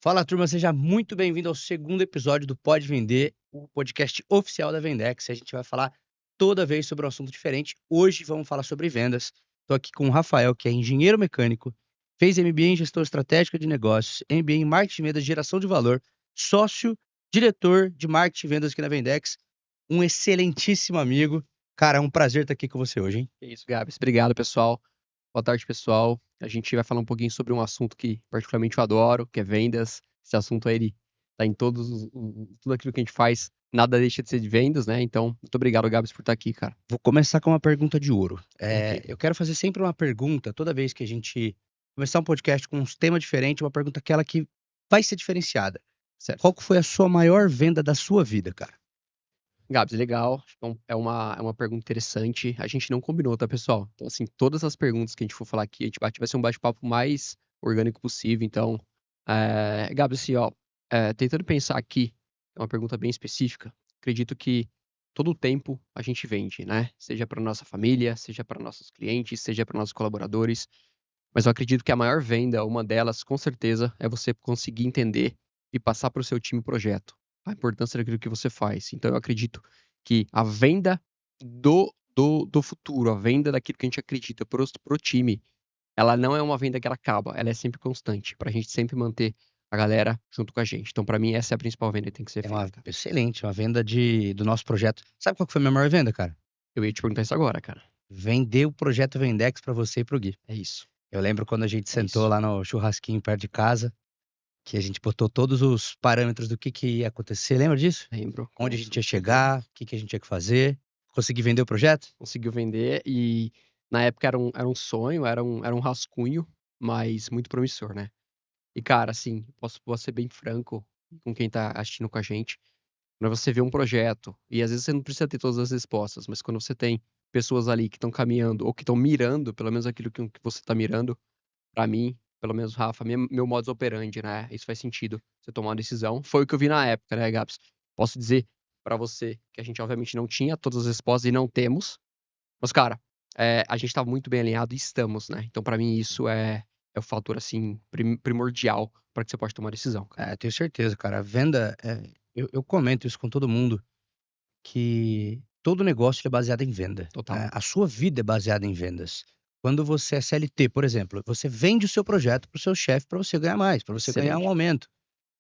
Fala, turma, seja muito bem-vindo ao segundo episódio do Pode Vender, o podcast oficial da Vendex. A gente vai falar toda vez sobre um assunto diferente. Hoje vamos falar sobre vendas. Estou aqui com o Rafael, que é engenheiro mecânico, fez MBA em gestão estratégica de negócios, MBA em marketing e vendas, geração de valor, sócio, diretor de marketing e vendas aqui na Vendex, um excelentíssimo amigo. Cara, é um prazer estar aqui com você hoje, hein? É isso, Gabs. Obrigado, pessoal. Boa tarde, pessoal. A gente vai falar um pouquinho sobre um assunto que particularmente eu adoro, que é vendas. Esse assunto aí, ele tá em tudo aquilo que a gente faz, nada deixa de ser de vendas, né? Então, muito obrigado, Gabs, por estar aqui, cara. Vou começar com uma pergunta de ouro. Ok, Eu quero fazer sempre uma pergunta, toda vez que a gente começar um podcast com um tema diferente, uma pergunta aquela que vai ser diferenciada. certo. Qual que foi a sua maior venda da sua vida, cara? Gabs, legal. Então, é uma pergunta interessante. A gente não combinou, tá, pessoal? Então, assim, todas as perguntas que a gente for falar aqui, vai ser um bate-papo mais orgânico possível. Então, Gabs, assim, ó, tentando pensar aqui, é uma pergunta bem específica. Acredito que todo o tempo a gente vende, né? Seja para nossa família, seja para nossos clientes, seja para nossos colaboradores. Mas eu acredito que a maior venda, uma delas, com certeza, é você conseguir entender e passar para o seu time o projeto, a importância daquilo que você faz. Então, eu acredito que a venda do futuro, a venda daquilo que a gente acredita pro time, ela não é uma venda que ela acaba, ela é sempre constante, para a gente sempre manter a galera junto com a gente. Então, para mim, essa é a principal venda que tem que ser É feita, uma cara. excelente, uma venda do nosso projeto. Sabe qual que foi a minha maior venda, cara? Eu ia te perguntar isso agora, cara. Vender o projeto Vendex para você e pro Gui. É isso, Eu lembro quando a gente é sentou isso. lá no churrasquinho perto de casa, que a gente botou todos os parâmetros do que ia acontecer. Lembra disso? Lembro, Onde com a gente ia certeza. chegar, o que a gente tinha que fazer. Consegui vender o projeto? Conseguiu vender e na época era um sonho, era um rascunho, mas muito promissor, né. E cara, assim, posso ser bem franco com quem tá assistindo com a gente, quando você vê um projeto, e às vezes você não precisa ter todas as respostas, mas quando você tem pessoas ali que estão caminhando ou que estão mirando, pelo menos aquilo que você tá mirando, pra mim, pelo menos Rafa, meu modus operandi, né, isso faz sentido, você tomar uma decisão. Foi o que eu vi na época, né, Gabs. Posso dizer pra você que a gente obviamente não tinha todas as respostas e não temos, mas, cara, a gente tá muito bem alinhado e estamos, né? Então, pra mim, isso é o fator, assim, primordial pra que você possa tomar decisão, cara. É, tenho certeza, cara. A venda, eu comento isso com todo mundo, que todo negócio ele é baseado em venda, Total. né? A sua vida é baseada em vendas. Quando você é CLT, por exemplo, você vende o seu projeto para o seu chefe para você ganhar mais, para você ganhar um Excelente. aumento.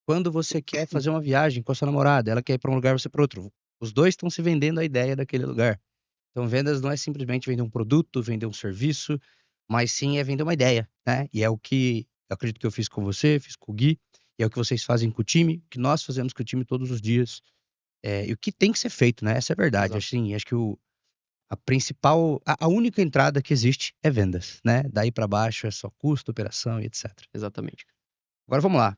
Quando você quer fazer uma viagem com a sua namorada, ela quer ir para um lugar, você para outro. Os dois estão se vendendo a ideia daquele lugar. Então, vendas não é simplesmente vender um produto, vender um serviço, mas sim é vender uma ideia, né? E é o que eu acredito que eu fiz com você, fiz com o Gui, e é o que vocês fazem com o time, que nós fazemos com o time todos os dias. E o que tem que ser feito, né? Essa é a verdade. Exato. Assim, acho que a única entrada que existe é vendas, né? Daí para baixo é só custo, operação e etc. Exatamente. Agora vamos lá.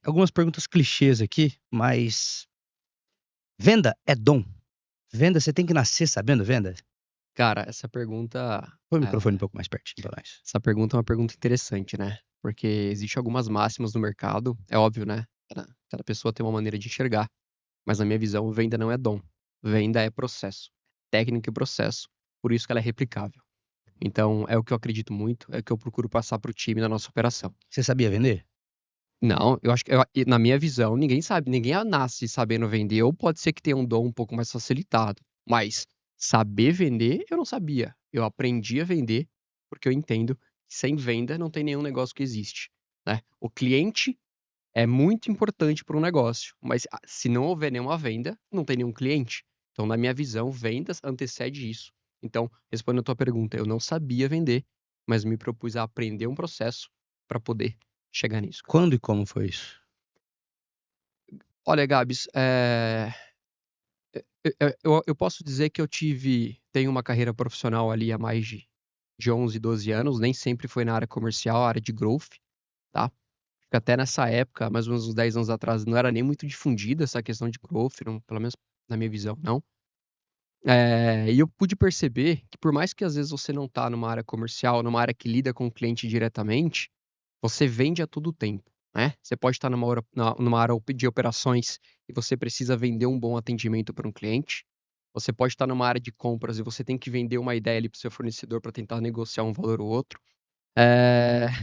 Algumas perguntas clichês aqui, mas venda é dom? Venda, você tem que nascer sabendo venda? Cara, essa pergunta, Põe o microfone um eh, pouco mais pertinho pra nós. essa pergunta é uma pergunta interessante, né? Porque existe algumas máximas no mercado, é óbvio, né? Cada pessoa tem uma maneira de enxergar, mas na minha visão, venda não é dom. Venda é processo. Técnica e processo. Por isso que ela é replicável. Então, é o que eu acredito muito, é o que eu procuro passar para o time na nossa operação. Você sabia vender? Não, eu acho que na minha visão, ninguém sabe, ninguém nasce sabendo vender, ou pode ser que tenha um dom um pouco mais facilitado, mas saber vender, eu não sabia. Eu aprendi a vender, porque eu entendo que sem venda não tem nenhum negócio que existe, né. O cliente é muito importante para um negócio, mas se não houver nenhuma venda, não tem nenhum cliente. Então, na minha visão, vendas antecede isso. Então, respondendo a tua pergunta, eu não sabia vender, mas me propus a aprender um processo para poder chegar nisso, cara. Quando e como foi isso? Olha, Gabs, eu posso dizer que tenho uma carreira profissional ali há mais de 11, 12 anos, nem sempre foi na área comercial, área de growth, tá? Porque até nessa época, mais ou menos uns 10 anos atrás, não era nem muito difundida essa questão de growth, não, pelo menos na minha visão, não. E eu pude perceber que por mais que às vezes você não tá numa área comercial, numa área que lida com o cliente diretamente, você vende a todo tempo, né. Você pode estar numa área de operações e você precisa vender um bom atendimento para um cliente. Você pode estar numa área de compras e você tem que vender uma ideia ali para o seu fornecedor para tentar negociar um valor ou outro.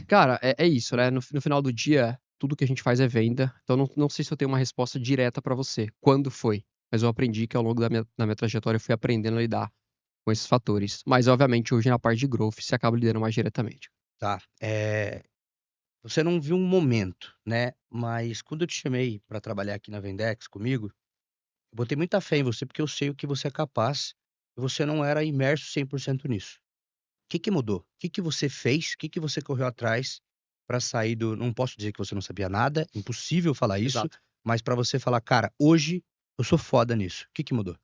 Cara, é isso, né, no final do dia, tudo que a gente faz é venda. Então, não sei se eu tenho uma resposta direta para você. Quando foi? Mas eu aprendi que ao longo da minha trajetória eu fui aprendendo a lidar com esses fatores. Mas, obviamente, hoje na parte de growth, você acaba lidando mais diretamente. Tá. Você não viu um momento, né? Mas quando eu te chamei para trabalhar aqui na Vendex comigo, eu botei muita fé em você porque eu sei o que você é capaz e você não era imerso 100% nisso. O que que mudou? O que que você fez? O que que você correu atrás para sair do. Não posso dizer que você não sabia nada, impossível falar isso, Exato. mas para você falar, cara, hoje eu sou foda nisso. O que que mudou?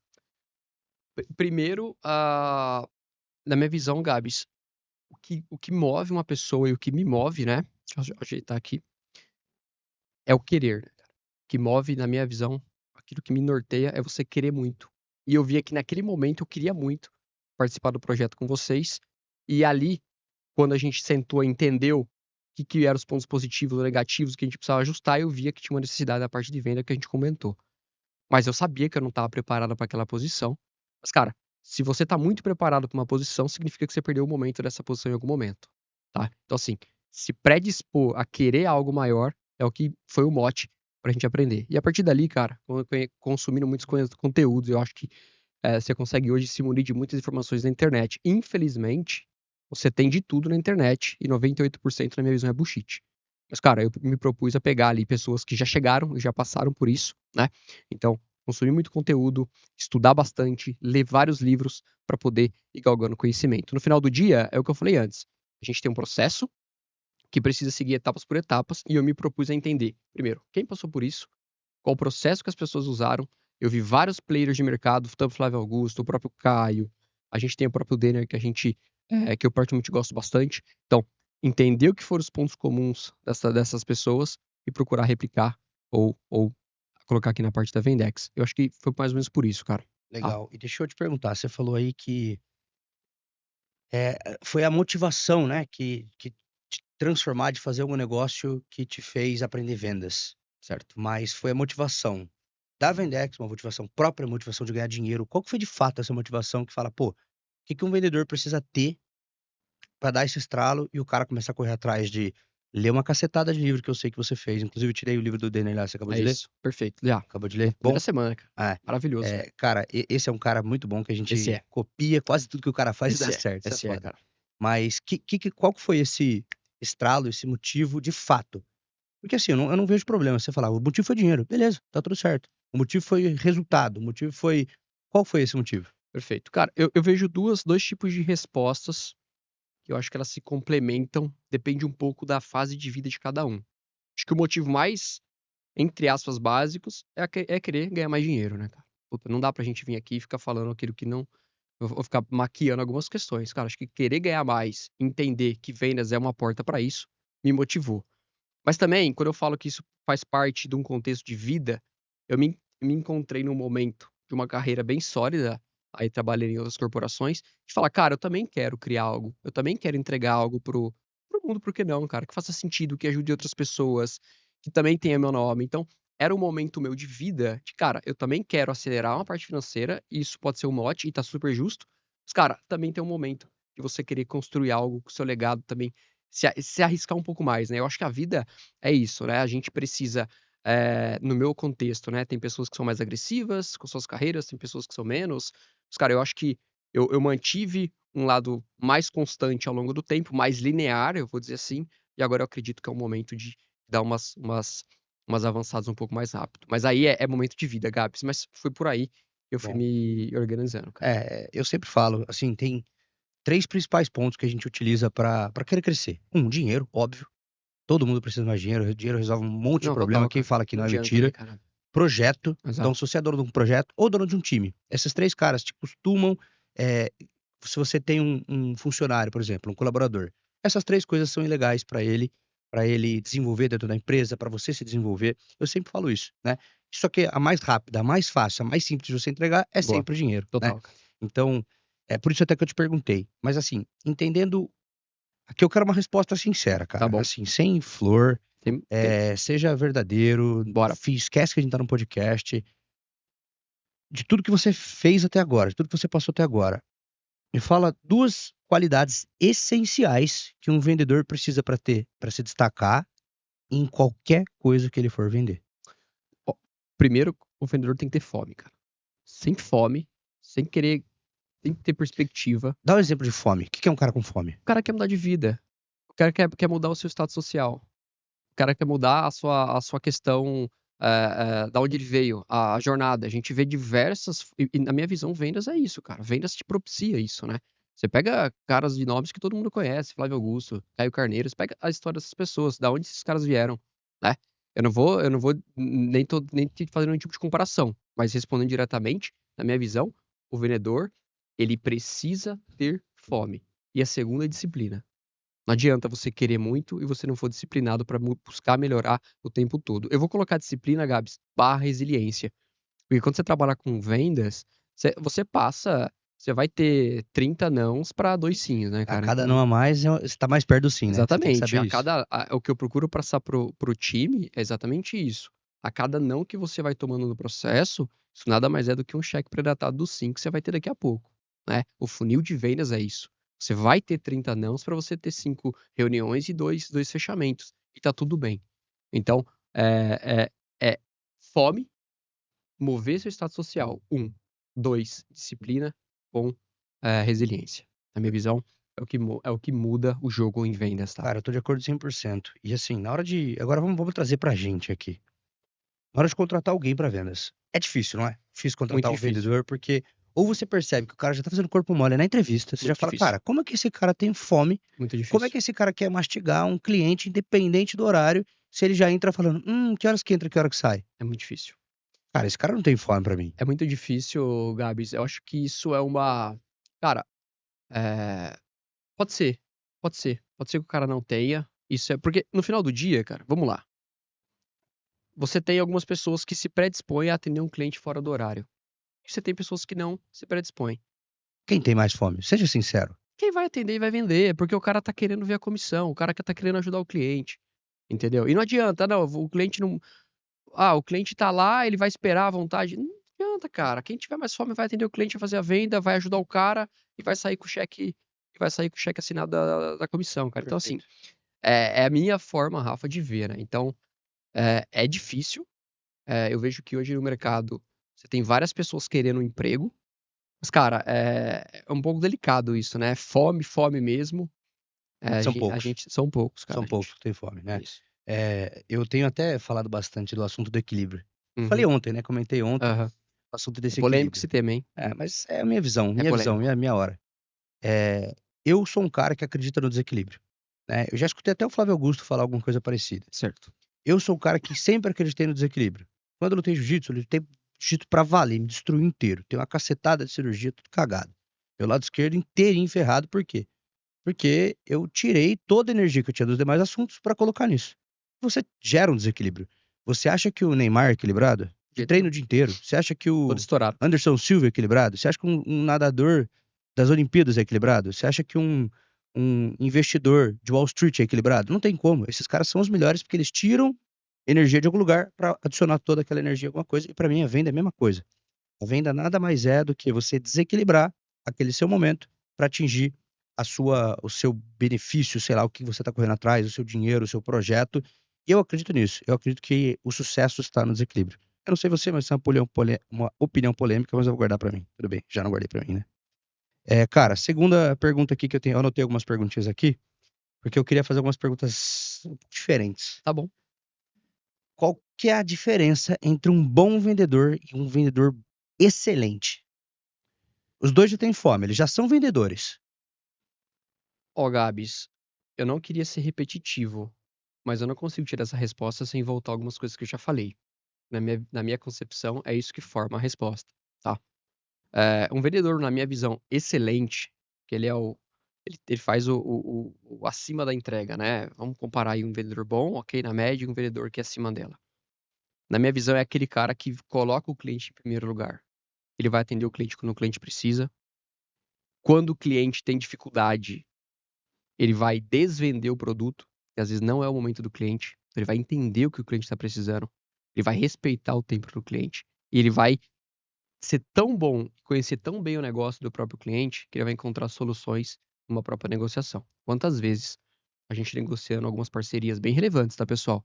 Primeiro, na minha visão, Gabs, o que move uma pessoa e o que me move, né? Deixa eu ajeitar aqui. É o querer, né, cara? O que move, na minha visão, aquilo que me norteia é você querer muito. E eu via que naquele momento eu queria muito participar do projeto com vocês. E ali, quando a gente sentou e entendeu o que eram os pontos positivos ou negativos que a gente precisava ajustar, eu via que tinha uma necessidade da parte de venda que a gente comentou. Mas eu sabia que eu não estava preparado para aquela posição. Mas, cara, se você está muito preparado para uma posição, significa que você perdeu o momento dessa posição em algum momento, tá? Então, assim, se predispor a querer algo maior é o que foi o mote pra gente aprender. E a partir dali, cara, consumindo muitos conteúdos, eu acho que você consegue hoje se munir de muitas informações na internet. Infelizmente, você tem de tudo na internet e 98% na minha visão é bullshit. Mas, cara, eu me propus a pegar ali pessoas que já chegaram e já passaram por isso, né? Então, consumir muito conteúdo, estudar bastante, ler vários livros para poder ir galgando conhecimento. No final do dia, é o que eu falei antes. A gente tem um processo que precisa seguir etapas por etapas e eu me propus a entender, primeiro, quem passou por isso, qual o processo que as pessoas usaram. Eu vi vários players de mercado, tanto o Flávio Augusto, o próprio Caio, a gente tem o próprio Denner que eu particularmente gosto bastante. Então, entender o que foram os pontos comuns dessas pessoas e procurar replicar ou colocar aqui na parte da Vendex. Eu acho que foi mais ou menos por isso, cara. Tá? Legal. E deixa eu te perguntar, você falou aí que foi a motivação, né, que te transformar, de fazer algum negócio que te fez aprender vendas. Certo. Mas foi a motivação da Vendex, uma motivação própria, motivação de ganhar dinheiro. Qual que foi de fato essa motivação que fala, pô, o que que um vendedor precisa ter para dar esse estralo e o cara começar a correr atrás de ler uma cacetada de livro que eu sei que você fez. Inclusive, eu tirei o livro do Denner lá, você acabou É de ler? isso. Perfeito. Já. Acabou de Na ler? Bom? primeira semana, cara. É. Maravilhoso. Cara, esse é um cara muito bom que a Esse gente é. copia quase tudo que o cara faz e dá Esse é. certo. Isso é Esse é, foda. cara. Mas qual que foi esse estralo, esse motivo de fato? Porque assim, eu não vejo problema. Você falar, o motivo foi dinheiro. Beleza, tá tudo certo. O motivo foi resultado. O motivo foi. Qual foi esse motivo? Perfeito. Cara, eu vejo dois tipos de respostas que eu acho que elas se complementam, depende um pouco da fase de vida de cada um. Acho que o motivo mais, entre aspas, básicos é querer ganhar mais dinheiro, né, cara? Puta, não dá pra gente vir aqui e ficar falando aquilo que não. Eu vou ficar maquiando algumas questões. Cara, acho que querer ganhar mais, entender que vendas é uma porta pra isso, me motivou. Mas também, quando eu falo que isso faz parte de um contexto de vida, eu me encontrei num momento de uma carreira bem sólida, aí trabalhei em outras corporações, de falar, cara, eu também quero criar algo, eu também quero entregar algo pro mundo, por que não, cara? Que faça sentido, que ajude outras pessoas, que também tenha meu nome. Então, era um momento meu de vida, de, cara, eu também quero acelerar uma parte financeira, e isso pode ser um mote, e tá super justo, mas, cara, também tem um momento de você querer construir algo com o seu legado também, se arriscar um pouco mais, né? Eu acho que a vida é isso, né? A gente precisa, no meu contexto, né? Tem pessoas que são mais agressivas com suas carreiras, tem pessoas que são menos. Mas, cara, eu acho que eu mantive um lado mais constante ao longo do tempo, mais linear, eu vou dizer assim, e agora eu acredito que é o momento de dar umas avançadas um pouco mais rápido. Mas aí é momento de vida, Gabs, mas foi por aí que eu fui Bom, me organizando, cara. eu sempre falo, assim, tem três principais pontos que a gente utiliza para querer crescer. Dinheiro, óbvio. Todo mundo precisa de mais dinheiro. Dinheiro resolve um monte de Não, problema. total, Quem cara. fala que Não não é adianta, né, mentira. cara? Projeto. Então, Exato. se você é dono de um projeto ou dono de um time, esses três caras te costumam. é, Se você tem um funcionário, por exemplo, um colaborador, essas três coisas são ilegais para ele desenvolver dentro da empresa, para você se desenvolver. Eu sempre falo isso, né? Só que a mais rápida, a mais fácil, a mais simples de você entregar é Boa. sempre o dinheiro, né? Total, cara. Então, é por isso até que eu te perguntei. Mas assim, entendendo. Aqui eu quero uma resposta sincera, Tá cara. bom. Assim, sem flor, Tem. seja verdadeiro, Bora. esquece que a gente tá no podcast. De tudo que você fez até agora, de tudo que você passou até agora, me fala duas qualidades essenciais que um vendedor precisa para ter, para se destacar em qualquer coisa que ele for vender. Ó, primeiro, o vendedor tem que ter fome, cara. Sem fome, sem querer, tem que ter perspectiva. Dá um exemplo de fome. O que é um cara com fome? O cara quer mudar de vida. O cara quer mudar o seu status social. O cara quer mudar a sua questão, da onde ele veio, a jornada. A gente vê diversas. E na minha visão, vendas é isso, cara. Vendas te propicia isso, né? Você pega caras de nomes que todo mundo conhece, Flávio Augusto, Caio Carneiro, você pega a história dessas pessoas, da onde esses caras vieram, né? Eu não vou nem te fazer nenhum tipo de comparação, mas respondendo diretamente, na minha visão, o vendedor, ele precisa ter fome. E a segunda é disciplina. Não adianta você querer muito e você não for disciplinado para buscar melhorar o tempo todo. Eu vou colocar disciplina, Gabs, barra resiliência. Porque quando você trabalha com vendas, você vai ter 30 nãos para 2 sims, né, A cara? cada não Então, a mais, você tá mais perto do sim, né? Você tem que exatamente. saber isso. O que eu procuro passar pro time é exatamente isso. A cada não que você vai tomando no processo, isso nada mais é do que um cheque pré-datado do sim que você vai ter daqui a pouco, né? O funil de vendas é isso. Você vai ter 30 nãos para você ter 5 reuniões e dois fechamentos. E tá tudo bem. Então, é fome, mover seu status social. 2, disciplina com resiliência. Na minha visão, é o que muda o jogo em vendas, tá? Cara, eu tô de acordo 100%. E assim, na hora de. Agora vamos trazer pra gente aqui. Na hora de contratar alguém pra vendas. É difícil, não é? Difícil Muito contratar um difícil. vendedor, porque ou você percebe que o cara já tá fazendo corpo mole na entrevista, você já Muito fala, difícil. cara, como é que esse cara tem fome? Muito Como é difícil. que esse cara quer mastigar um cliente independente do horário, se ele já entra falando, que horas que entra, que hora que sai? É muito difícil. Cara, esse cara não tem fome pra mim. É muito difícil, Gabs. Eu acho que isso é uma. Cara, é, pode ser. Pode ser. Pode ser que o cara não tenha. Isso é. Porque no final do dia, cara, vamos lá. Você tem algumas pessoas que se predispõem a atender um cliente fora do horário. E você tem pessoas que não se predispõem. Quem tem mais fome? Seja sincero. Quem vai atender e vai vender, é porque o cara tá querendo ver a comissão, o cara que tá querendo ajudar o cliente. Entendeu? E não adianta, não, o cliente não. O cliente tá lá, ele vai esperar à vontade. Não adianta, cara. Quem tiver mais fome vai atender o cliente, vai fazer a venda, vai ajudar o cara e vai sair com o cheque, assinado da comissão, cara. Então, assim, Perfeito. é a minha forma, Rafa, de ver, né? Então, é difícil. Eu vejo que hoje no mercado você tem várias pessoas querendo um emprego, mas, cara, é um pouco delicado isso, né? Fome, fome mesmo. São poucos. São poucos, cara. São poucos que têm fome, né? Isso. Eu tenho até falado bastante do assunto do equilíbrio. Falei Uhum. ontem, né? Comentei ontem Aham. o assunto É desse polêmico equilíbrio. esse tema, hein? Mas é a minha visão, É minha visão, polêmico. minha hora. Eu sou um cara que acredita no desequilíbrio, né? Eu já escutei até o Flávio Augusto falar alguma coisa parecida. Certo. Eu sou um cara que sempre acreditei no desequilíbrio. Quando eu lutei jiu-jitsu, eu lutei jiu-jitsu pra valer, me destruiu inteiro. Tem uma cacetada de cirurgia, tudo cagado. Meu lado esquerdo inteirinho ferrado, por quê? Porque eu tirei toda a energia que eu tinha dos demais assuntos pra colocar nisso. Você gera um desequilíbrio. Você acha que o Neymar é equilibrado? De Que jeito treina nenhum. o dia inteiro? Você acha que Todo o estourado. Anderson Silva é equilibrado? Você acha que um nadador das Olimpíadas é equilibrado? Você acha que um investidor de Wall Street é equilibrado? Não tem como. Esses caras são os melhores porque eles tiram energia de algum lugar para adicionar toda aquela energia a alguma coisa. E para mim, a venda é a mesma coisa. A venda nada mais é do que você desequilibrar aquele seu momento para atingir o seu benefício, sei lá, o que você está correndo atrás, o seu dinheiro, o seu projeto. E eu acredito nisso. Eu acredito que o sucesso está no desequilíbrio. Eu não sei você, mas isso é uma opinião polêmica, mas eu vou guardar para mim. Tudo bem, já não guardei para mim, né? Cara, segunda pergunta aqui que eu tenho, eu anotei algumas perguntinhas aqui, porque eu queria fazer algumas perguntas diferentes. Tá bom. Qual que é a diferença entre um bom vendedor e um vendedor excelente? Os dois já têm fome, eles já são vendedores. Ó, Gabs, eu não queria ser repetitivo, mas eu não consigo tirar essa resposta sem voltar algumas coisas que eu já falei. Na minha concepção, é isso que forma a resposta, tá? Um vendedor, na minha visão, excelente, que ele faz o acima da entrega, né? Vamos comparar aí um vendedor bom, ok, na média, e um vendedor que é acima dela. Na minha visão, é aquele cara que coloca o cliente em primeiro lugar. Ele vai atender o cliente quando o cliente precisa. Quando o cliente tem dificuldade, ele vai desvender o produto, que às vezes não é o momento do cliente. Ele vai entender o que o cliente está precisando. Ele vai respeitar o tempo do cliente. E ele vai ser tão bom, conhecer tão bem o negócio do próprio cliente, que ele vai encontrar soluções numa própria negociação. Quantas vezes a gente negociando algumas parcerias bem relevantes, tá, pessoal?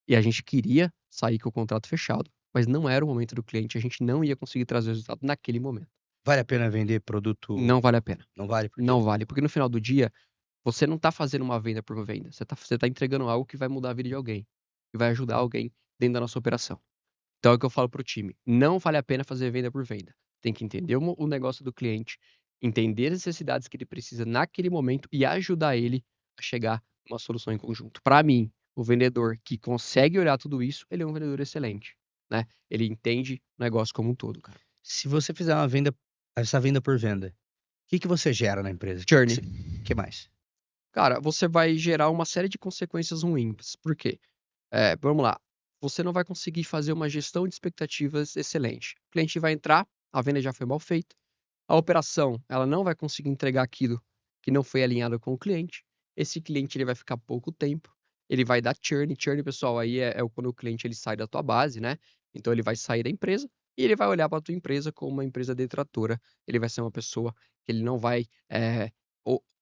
E a gente queria sair com o contrato fechado, mas não era o momento do cliente, a gente não ia conseguir trazer o resultado naquele momento. Vale a pena vender produto? Não vale a pena. Não vale? Por quê? Não vale, porque no final do dia, você não tá fazendo uma venda por venda, você tá entregando algo que vai mudar a vida de alguém, que vai ajudar alguém dentro da nossa operação. Então é o que eu falo pro time, não vale a pena fazer venda por venda. Tem que entender o negócio do cliente, entender as necessidades que ele precisa naquele momento e ajudar ele a chegar a uma solução em conjunto. Para mim, o vendedor que consegue olhar tudo isso, ele é um vendedor excelente, né? Ele entende o negócio como um todo, cara. Se você fizer essa venda por venda, o que que você gera na empresa? Journey. O que mais? Cara, você vai gerar uma série de consequências ruins. Por quê? Vamos lá. Você não vai conseguir fazer uma gestão de expectativas excelente. O cliente vai entrar, a venda já foi mal feita, a operação, ela não vai conseguir entregar aquilo que não foi alinhado com o cliente. Esse cliente ele vai ficar pouco tempo, ele vai dar churn. Churn, pessoal, aí quando o cliente ele sai da tua base, né? Então ele vai sair da empresa e ele vai olhar para a tua empresa como uma empresa detratora. Ele vai ser uma pessoa que ele não vai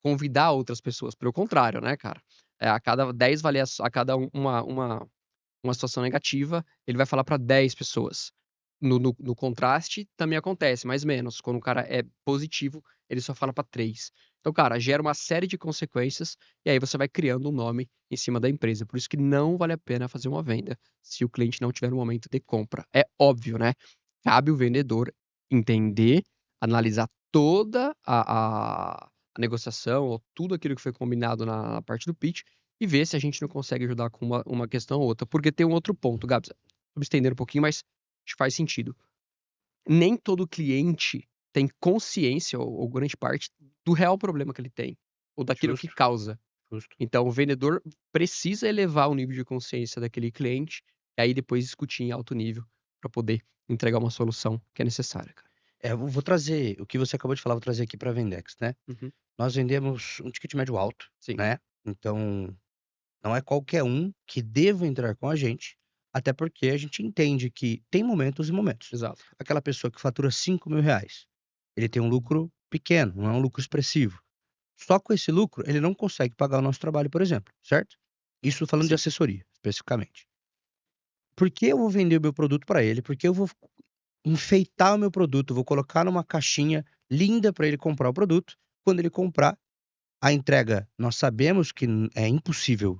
convidar outras pessoas. Pelo contrário, né, cara? A cada 10 a cada uma situação negativa, ele vai falar para 10 pessoas. No contraste, também acontece, mas menos. Quando o cara é positivo, ele só fala para 3. Então, cara, gera uma série de consequências e aí você vai criando um nome em cima da empresa. Por isso que não vale a pena fazer uma venda se o cliente não tiver no momento de compra. É óbvio, né? Cabe o vendedor entender, analisar toda a negociação ou tudo aquilo que foi combinado na parte do pitch e ver se a gente não consegue ajudar com uma questão ou outra. Porque tem um outro ponto, Gabs. Tô me estendendo um pouquinho, mas acho que faz sentido. Nem todo cliente tem consciência, ou grande parte, do real problema que ele tem, ou daquilo que Justo, causa. justo. Então, o vendedor precisa elevar o nível de consciência daquele cliente, e aí depois discutir em alto nível para poder entregar uma solução que é necessária, cara. Eu vou trazer o que você acabou de falar, vou trazer aqui para a Vendex, né? Uhum. Nós vendemos um ticket médio alto, Sim, né? Então, não é qualquer um que deva entrar com a gente, até porque a gente entende que tem momentos e momentos. exato. Aquela pessoa que fatura R$ 5.000, ele tem um lucro pequeno, não é um lucro expressivo. Só com esse lucro, ele não consegue pagar o nosso trabalho, por exemplo, certo? Isso falando de Sim, assessoria, especificamente. Por que eu vou vender o meu produto para ele? Porque eu vou enfeitar o meu produto, vou colocar numa caixinha linda para ele comprar o produto. Quando ele comprar, a entrega, nós sabemos que é impossível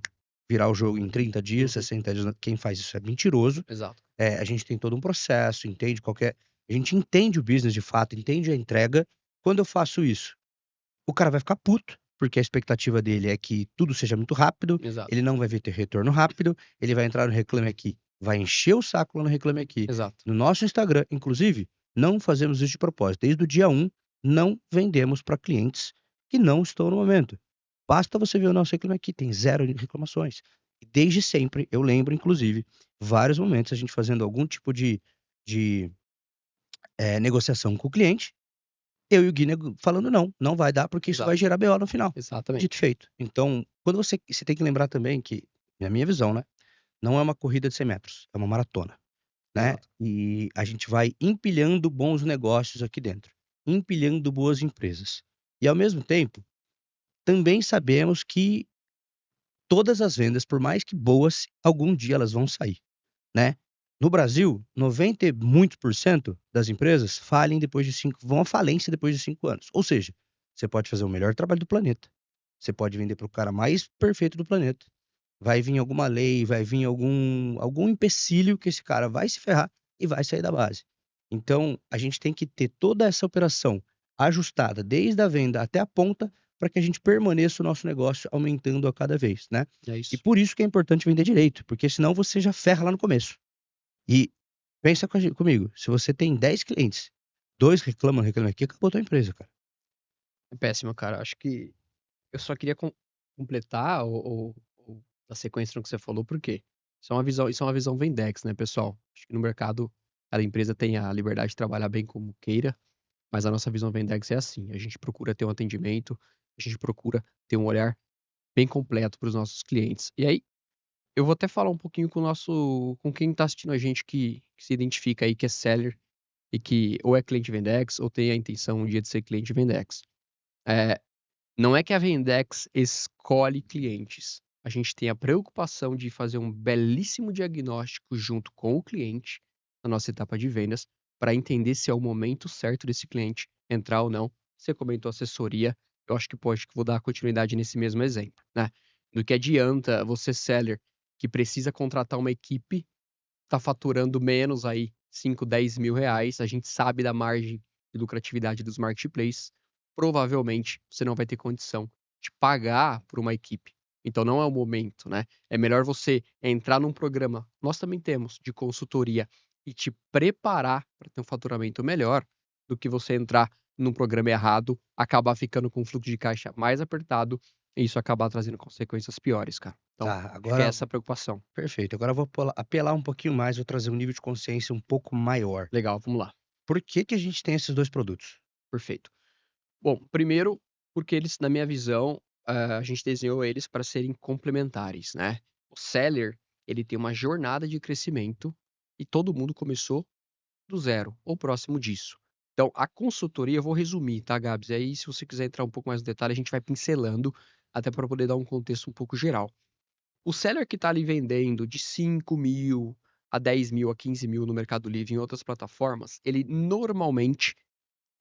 virar o jogo em 30 dias, uhum, 60 dias. Quem faz isso é mentiroso. exato. A gente tem todo um processo, entende qualquer. A gente entende o business de fato, entende a entrega. Quando eu faço isso, o cara vai ficar puto, porque a expectativa dele é que tudo seja muito rápido, Exato, ele não vai ver ter retorno rápido, ele vai entrar no Reclame Aqui, vai encher o saco lá no Reclame Aqui. exato. No nosso Instagram, inclusive, não fazemos isso de propósito. Desde o dia 1, não vendemos para clientes que não estão no momento. Basta você ver o nosso Reclame Aqui, tem 0 reclamações. E desde sempre, eu lembro, inclusive, vários momentos a gente fazendo algum tipo de negociação com o cliente, eu e o Gui falando não, não vai dar porque isso vai Exato, gerar BO no final. Dito e exatamente. feito. Então, quando você tem que lembrar também que, na minha visão, né, não é uma corrida de 100 metros, é uma maratona, né? Exato. E a gente vai empilhando bons negócios aqui dentro, empilhando boas empresas. E ao mesmo tempo, também sabemos que todas as vendas, por mais que boas, algum dia elas vão sair, né? No Brasil, 90 e muitos por cento das empresas vão à falência depois de 5 anos. Ou seja, você pode fazer o melhor trabalho do planeta. Você pode vender para o cara mais perfeito do planeta. Vai vir alguma lei, vai vir algum empecilho que esse cara vai se ferrar e vai sair da base. Então, a gente tem que ter toda essa operação ajustada, desde a venda até a ponta, para que a gente permaneça o nosso negócio aumentando a cada vez, né? É E isso. por isso que é importante vender direito, porque senão você já ferra lá no começo. E pensa comigo, se você tem 10 clientes, 2 reclamam, reclamam aqui, acabou a tua empresa, cara. É péssimo, cara. Acho que eu só queria completar ou dar sequência no que você falou, porque isso é uma visão Vendex, né, pessoal? Acho que no mercado cada empresa tem a liberdade de trabalhar bem como queira, mas a nossa visão Vendex é assim. A gente procura ter um atendimento, a gente procura ter um olhar bem completo para os nossos clientes. E aí, eu vou até falar um pouquinho com quem está assistindo a gente que se identifica aí que é seller e que ou é cliente Vendex ou tem a intenção um dia de ser cliente Vendex. É, não é que a Vendex escolhe clientes. a gente tem a preocupação de fazer um belíssimo diagnóstico junto com o cliente, na nossa etapa de vendas, para entender se é o momento certo desse cliente entrar ou não. Você comentou assessoria, eu acho que pode, que vou dar continuidade nesse mesmo exemplo, né? Do que adianta você, seller, que precisa contratar uma equipe, tá faturando menos aí, 5, 10 mil reais, a gente sabe da margem de lucratividade dos marketplaces, provavelmente você não vai ter condição de pagar por uma equipe. Então não é o momento, né? É melhor você entrar num programa, nós também temos, de consultoria, e te preparar para ter um faturamento melhor, do que você entrar num programa errado, acabar ficando com um fluxo de caixa mais apertado, e isso acabar trazendo consequências piores, cara. Então, Tá, acho que é agora essa a preocupação. perfeito. Agora eu vou apelar um pouquinho mais, vou trazer um nível de consciência um pouco maior. Legal, vamos lá. Por que que a gente tem esses 2 produtos? Perfeito. Bom, primeiro, porque eles, na minha visão, a gente desenhou eles para serem complementares, né? O seller, ele tem uma jornada de crescimento e todo mundo começou do zero ou próximo disso. Então, a consultoria, eu vou resumir, tá, Gabs? E aí, se você quiser entrar um pouco mais no detalhe, a gente vai pincelando, até para poder dar um contexto um pouco geral. O seller que está ali vendendo de 5 mil a 10 mil, a 15 mil no Mercado Livre e em outras plataformas, ele normalmente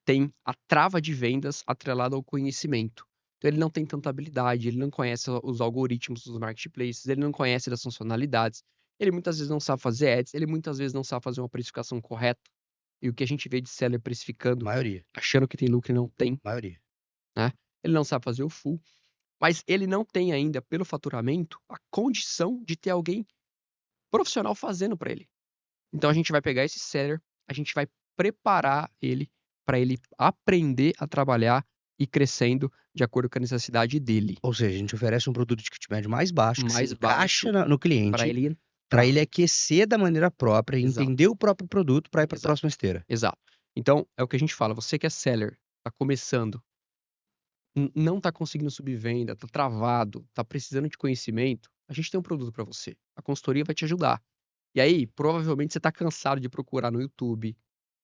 tem a trava de vendas atrelada ao conhecimento. Então ele não tem tanta habilidade, ele não conhece os algoritmos dos marketplaces, ele não conhece das funcionalidades, ele muitas vezes não sabe fazer ads, ele muitas vezes não sabe fazer uma precificação correta. E o que a gente vê de seller precificando, Maioria, achando que tem lucro e não tem, maioria. né? Ele não sabe fazer o full, mas ele não tem ainda, pelo faturamento, a condição de ter alguém profissional fazendo para ele. Então a gente vai pegar esse seller, a gente vai preparar ele para ele aprender a trabalhar e crescendo de acordo com a necessidade dele. Ou seja, a gente oferece um produto de ticket médio mais baixo, que se Mais encaixa baixo no para cliente, ele para entrar. ele aquecer da maneira própria, Exato, entender o próprio produto para ir para a exato, próxima esteira. exato. Então, é o que a gente fala, você que é seller, tá começando, não tá conseguindo subir venda, tá travado, tá precisando de conhecimento, a gente tem um produto para você. A consultoria vai te ajudar. E aí, provavelmente você tá cansado de procurar no YouTube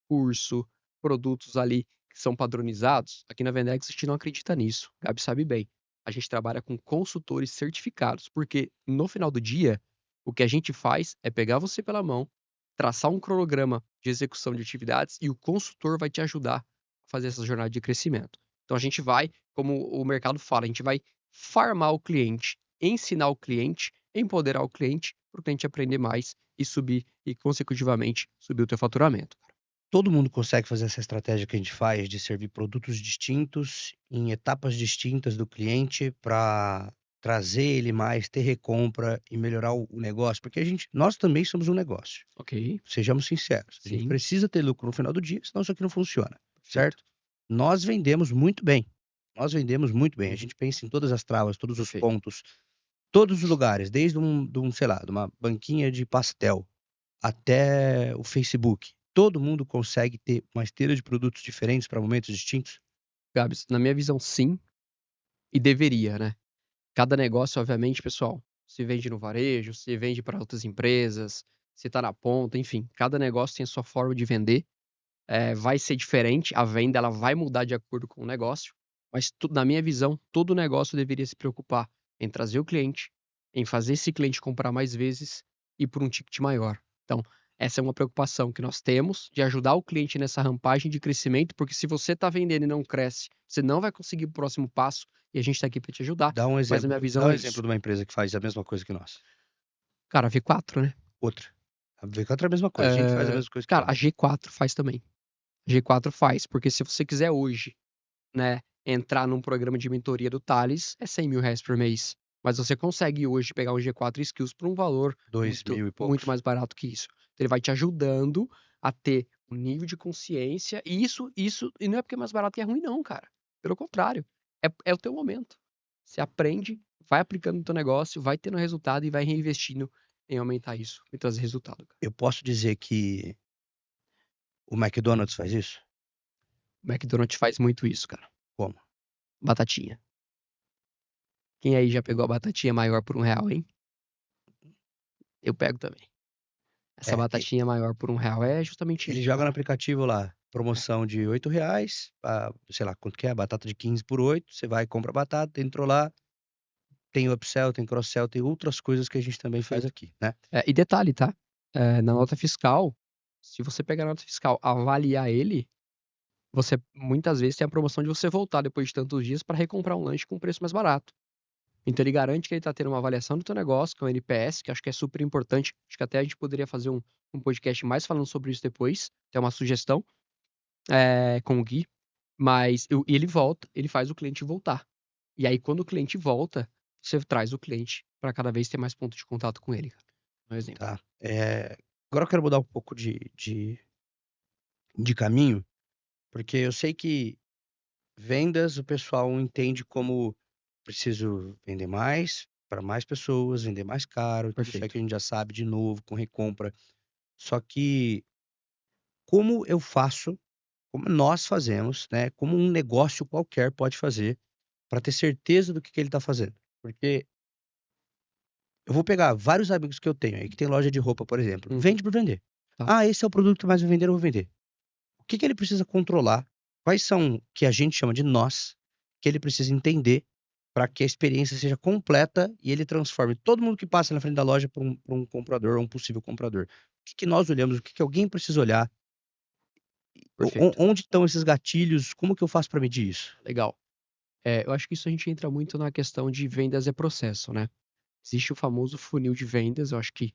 curso, produtos ali que são padronizados. Aqui na Vendex a gente não acredita nisso. Gabi sabe bem. A gente trabalha com consultores certificados, porque no final do dia, o que a gente faz é pegar você pela mão, traçar um cronograma de execução de atividades e o consultor vai te ajudar a fazer essa jornada de crescimento. Então a gente vai, como o mercado fala, a gente vai farmar o cliente, ensinar o cliente, empoderar o cliente para o cliente aprender mais e subir e consecutivamente subir o teu faturamento. Todo mundo consegue fazer essa estratégia que a gente faz de servir produtos distintos em etapas distintas do cliente para trazer ele mais, ter recompra e melhorar o negócio, porque nós também somos um negócio. Ok, Sejamos sinceros, a gente sim, precisa ter lucro no final do dia, senão isso aqui não funciona, perfeito. certo? Nós vendemos muito bem. Nós vendemos muito bem. A Uhum, gente pensa em todas as travas, todos os perfeito. pontos, todos os lugares, desde sei lá, de uma banquinha de pastel até o Facebook. Todo mundo consegue ter uma esteira de produtos diferentes para momentos distintos? Gabs, na minha visão, sim, e deveria, né? Cada negócio, obviamente, pessoal, se vende no varejo, se vende para outras empresas, se tá na ponta, enfim, cada negócio tem a sua forma de vender. Vai ser diferente, a venda ela vai mudar de acordo com o negócio, mas na minha visão, todo negócio deveria se preocupar em trazer o cliente, em fazer esse cliente comprar mais vezes e por um ticket maior. Então, essa é uma preocupação que nós temos de ajudar o cliente nessa rampagem de crescimento, porque se você está vendendo e não cresce, você não vai conseguir o próximo passo e a gente está aqui para te ajudar. Mas a minha Dá visão um é exemplo isso. de uma empresa que faz a mesma coisa que nós. Cara, a V4, né? Outra. A V4 é a mesma coisa, a gente faz a mesma coisa que Cara, a ela. G4 faz também. A G4 faz, porque se você quiser hoje, né, entrar num programa de mentoria do Thales, é 100 mil reais por mês. Mas você consegue hoje pegar um G4 Skills por um valor 2.000 e muito poucos. mais barato que isso. Então, ele vai te ajudando a ter um nível de consciência. E isso, e não é porque é mais barato que é ruim, não, cara. Pelo contrário, é o teu momento. Você aprende, vai aplicando no teu negócio, vai tendo resultado e vai reinvestindo em aumentar isso e trazer resultado, cara. Eu posso dizer que o McDonald's faz isso? O McDonald's faz muito isso, cara. Como? Batatinha. Quem aí já pegou a batatinha maior por R$ 1, hein? Eu pego também. Essa É, batatinha maior por R$ 1 é justamente ele isso, joga no cara. aplicativo lá, promoção de R$ 8, sei lá quanto que é, batata de 15 por 8, você vai e compra a batata, entrou lá, tem upsell, tem cross-sell, tem outras coisas que a gente também faz aqui, né? E detalhe, tá? Na nota fiscal, se você pegar a nota fiscal, avaliar ele, você muitas vezes tem a promoção de você voltar depois de tantos dias para recomprar um lanche com um preço mais barato. Então ele garante que ele tá tendo uma avaliação do teu negócio, que é o NPS, que acho que é super importante. Acho que até a gente poderia fazer um podcast mais falando sobre isso depois. Tem uma sugestão com o Gui. Mas ele volta, ele faz o cliente voltar. E aí, quando o cliente volta, você traz o cliente para cada vez ter mais ponto de contato com ele, cara. Um exemplo. Tá. Agora eu quero mudar um pouco de caminho, porque eu sei que vendas o pessoal entende como preciso vender mais para mais pessoas, vender mais caro, tudo isso aí Perfeito. que a gente já sabe de novo, com recompra. Só que como eu faço, como nós fazemos, né? Como um negócio qualquer pode fazer para ter certeza do que ele está fazendo? Porque eu vou pegar vários amigos que eu tenho aí, que tem loja de roupa, por exemplo. Uhum. Vende por vender. Tá. Ah, esse é o produto que mais vai vender, eu vou vender. O que ele precisa controlar? Quais são que a gente chama de nós, que ele precisa entender para que a experiência seja completa e ele transforme todo mundo que passa na frente da loja para um comprador ou um possível comprador? O que nós olhamos? O que alguém precisa olhar? Perfeito. Onde estão esses gatilhos? Como que eu faço para medir isso? Legal. Eu acho que isso a gente entra muito na questão de vendas é processo, né? Existe o famoso funil de vendas. Eu acho que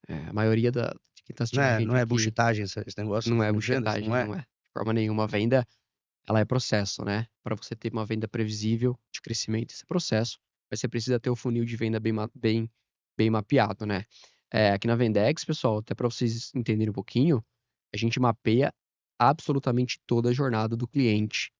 a maioria de quem tá assistindo a Não gente é aqui buchitagem esse negócio do não é funil de vendas? buchetagem, Não é? não é. De forma nenhuma. Venda, ela é processo, né? Para você ter uma venda previsível de crescimento, esse é processo. Mas você precisa ter o funil de venda bem mapeado, né? Aqui na Vendex, pessoal, até para vocês entenderem um pouquinho, a gente mapeia absolutamente toda a jornada do cliente.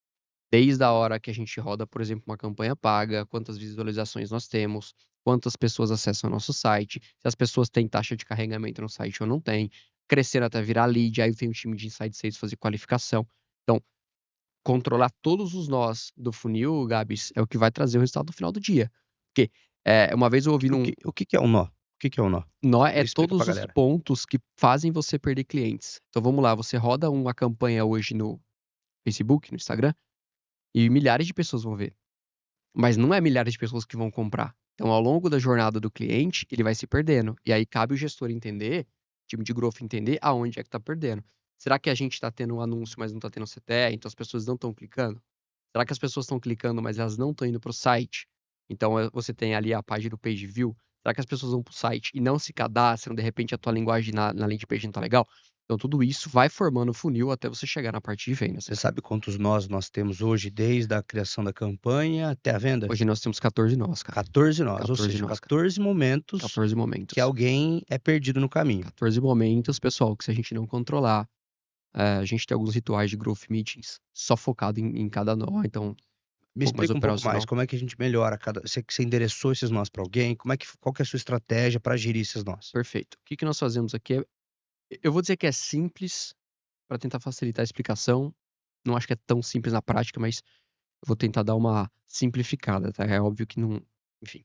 Desde a hora que a gente roda, por exemplo, uma campanha paga, quantas visualizações nós temos, quantas pessoas acessam o nosso site, se as pessoas têm taxa de carregamento no site ou não tem, crescer até virar lead, aí tem um time de Inside Sales fazer qualificação. Então, controlar todos os nós do funil, Gabs, é o que vai trazer o resultado no final do dia. Porque uma vez eu ouvi num. O que que é um nó? O que que é um nó? Nó é Explica pra todos os galera. pontos que fazem você perder clientes. Então vamos lá, você roda uma campanha hoje no Facebook, no Instagram, e milhares de pessoas vão ver. Mas não é milhares de pessoas que vão comprar. Então, ao longo da jornada do cliente, ele vai se perdendo. E aí cabe o gestor entender, time de growth entender aonde é que tá perdendo. Será que a gente tá tendo um anúncio, mas não tá tendo CTR, então as pessoas não estão clicando? Será que as pessoas estão clicando, mas elas não estão indo pro site? Então, você tem ali a página do page view. Será que as pessoas vão pro site e não se cadastram, de repente a tua linguagem na landing page não tá legal? Então, tudo isso vai formando o funil até você chegar na parte de vendas. Você sabe quantos nós temos hoje, desde a criação da campanha até a venda? Hoje nós temos 14 nós, cara. 14 nós, ou 14 seja, nós, cara. 14 momentos 14 que momentos. alguém é perdido no caminho. 14 momentos, pessoal, que se a gente não controlar, a gente tem alguns rituais de growth meetings só focado em cada nó, então Me pouco mais explica um pouco mais, operacional. como é que a gente melhora você endereçou esses nós para alguém? Qual que é a sua estratégia para gerir esses nós? Perfeito. O que nós fazemos aqui eu vou dizer que é simples para tentar facilitar a explicação. Não acho que é tão simples na prática, mas eu vou tentar dar uma simplificada, tá? É óbvio que não, enfim.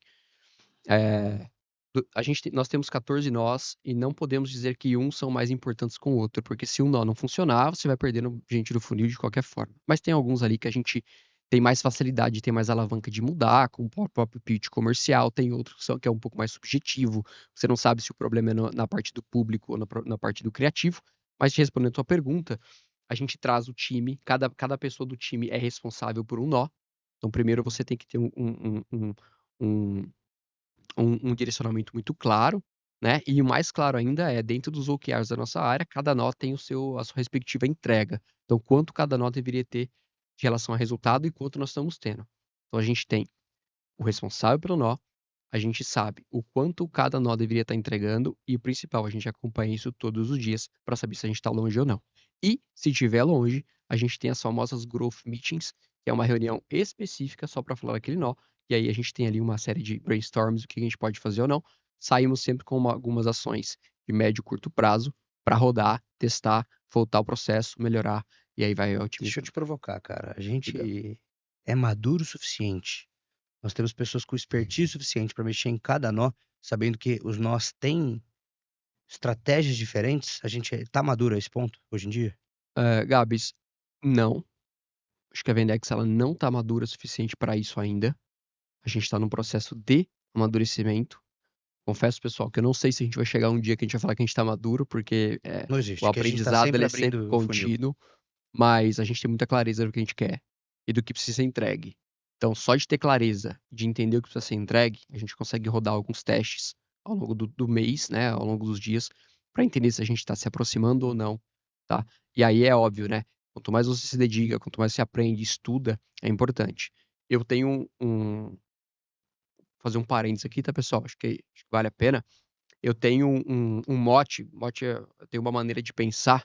Nós temos 14 nós e não podemos dizer que uns são mais importantes com o outro, porque se um nó não funcionar, você vai perdendo gente do funil de qualquer forma. Mas tem alguns ali que a gente tem mais facilidade, tem mais alavanca de mudar, com o próprio pitch comercial, tem outros que é um pouco mais subjetivo, você não sabe se o problema é na parte do público ou na parte do criativo, mas respondendo a tua pergunta, a gente traz o time, cada pessoa do time é responsável por um nó, então primeiro você tem que ter um um direcionamento muito claro, né? E o mais claro ainda é, dentro dos OKRs da nossa área, cada nó tem a sua respectiva entrega. Então, quanto cada nó deveria ter de relação a resultado e quanto nós estamos tendo. Então, a gente tem o responsável pelo nó, a gente sabe o quanto cada nó deveria estar entregando e o principal, a gente acompanha isso todos os dias para saber se a gente está longe ou não. E, se estiver longe, a gente tem as famosas Growth Meetings, que é uma reunião específica só para falar daquele nó, e aí a gente tem ali uma série de brainstorms, o que a gente pode fazer ou não. Saímos sempre com algumas ações de médio e curto prazo para rodar, testar, voltar o processo, melhorar, e aí vai otimizar. Deixa eu te provocar, cara. A gente Diga. é maduro o suficiente. Nós temos pessoas com expertise suficiente para mexer em cada nó, sabendo que os nós têm estratégias diferentes. A gente tá maduro a esse ponto hoje em dia? Gabs, não. Acho que a Vendex ela não está madura o suficiente para isso ainda. A gente tá num processo de amadurecimento. Confesso, pessoal, que eu não sei se a gente vai chegar um dia que a gente vai falar que a gente tá maduro, porque Não o existe, que a gente tá aprendizado sempre ele é sempre abrindo o funil. contínuo, mas a gente tem muita clareza do que a gente quer e do que precisa ser entregue. Então, só de ter clareza, de entender o que precisa ser entregue, a gente consegue rodar alguns testes ao longo do mês, né, ao longo dos dias, para entender se a gente está se aproximando ou não, tá? E aí é óbvio, né? Quanto mais você se dedica, quanto mais você aprende, estuda, é importante. Eu tenho fazer um parênteses aqui, tá, pessoal? Acho que vale a pena. Eu tenho um mote eu tenho uma maneira de pensar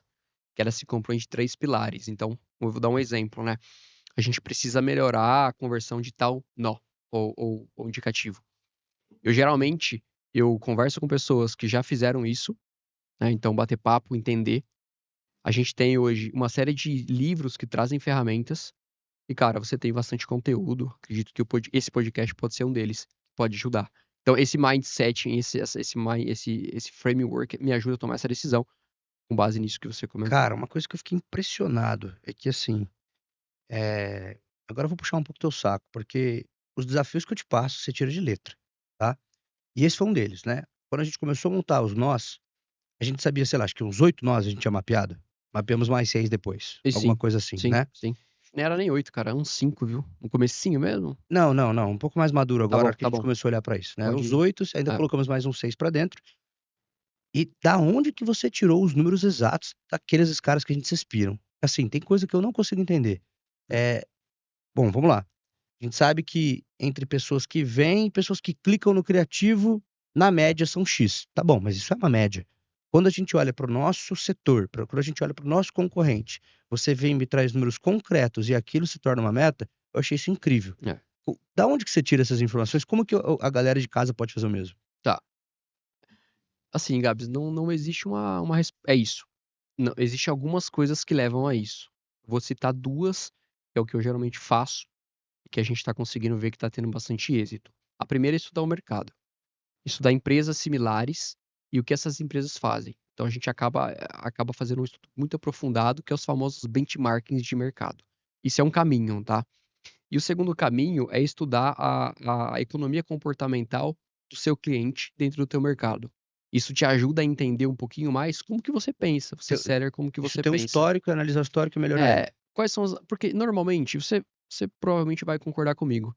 que ela se compõe de 3 pilares. Então, eu vou dar um exemplo, né? A gente precisa melhorar a conversão de tal nó ou indicativo. Geralmente, eu converso com pessoas que já fizeram isso, né? Então, bater papo, entender. A gente tem hoje uma série de livros que trazem ferramentas. E, cara, você tem bastante conteúdo. Acredito que esse podcast pode ser um deles. Pode ajudar. Então, esse mindset, esse framework me ajuda a tomar essa decisão com base nisso que você comentou. Cara, uma coisa que eu fiquei impressionado é que, assim, agora eu vou puxar um pouco teu saco, porque os desafios que eu te passo, você tira de letra, tá? E esse foi um deles, né? Quando a gente começou a montar os nós, a gente sabia, sei lá, acho que uns 8 nós a gente tinha mapeado. Mapeamos mais 6 depois, E alguma sim, coisa assim, sim, né? sim. Não era nem 8, cara, uns 5, viu? No comecinho mesmo? Não, não, não, um pouco mais maduro agora que a Tá gente bom. começou a olhar pra isso, né? Uns Pode. 8, ainda É, colocamos mais uns 6 pra dentro. E da onde que você tirou os números exatos daqueles caras que a gente se inspiram? Assim, tem coisa que eu não consigo entender. É, bom, vamos lá. A gente sabe que entre pessoas que vêm e pessoas que clicam no criativo, na média são X. Tá bom, mas isso é uma média. Quando a gente olha para o nosso setor, quando a gente olha para o nosso concorrente, você vem e me traz números concretos e aquilo se torna uma meta, eu achei isso incrível. é. Da onde que você tira essas informações? Como que a galera de casa pode fazer o mesmo? Tá. Assim, Gabs, não existe é isso. Não, existe algumas coisas que levam a isso. Vou citar duas, que é o que eu geralmente faço, e que a gente está conseguindo ver que está tendo bastante êxito. A primeira é estudar o mercado. Estudar empresas similares e o que essas empresas fazem. Então a gente acaba fazendo um estudo muito aprofundado, que é os famosos benchmarkings de mercado. Isso é um caminho, tá? E o segundo caminho é estudar a economia comportamental do seu cliente dentro do teu mercado. Isso te ajuda a entender um pouquinho mais como que você pensa, você Te- seller, como que Isso você tem um pensa. histórico, analisar o histórico e melhorar ele. Quais são as. Porque normalmente, você provavelmente vai concordar comigo.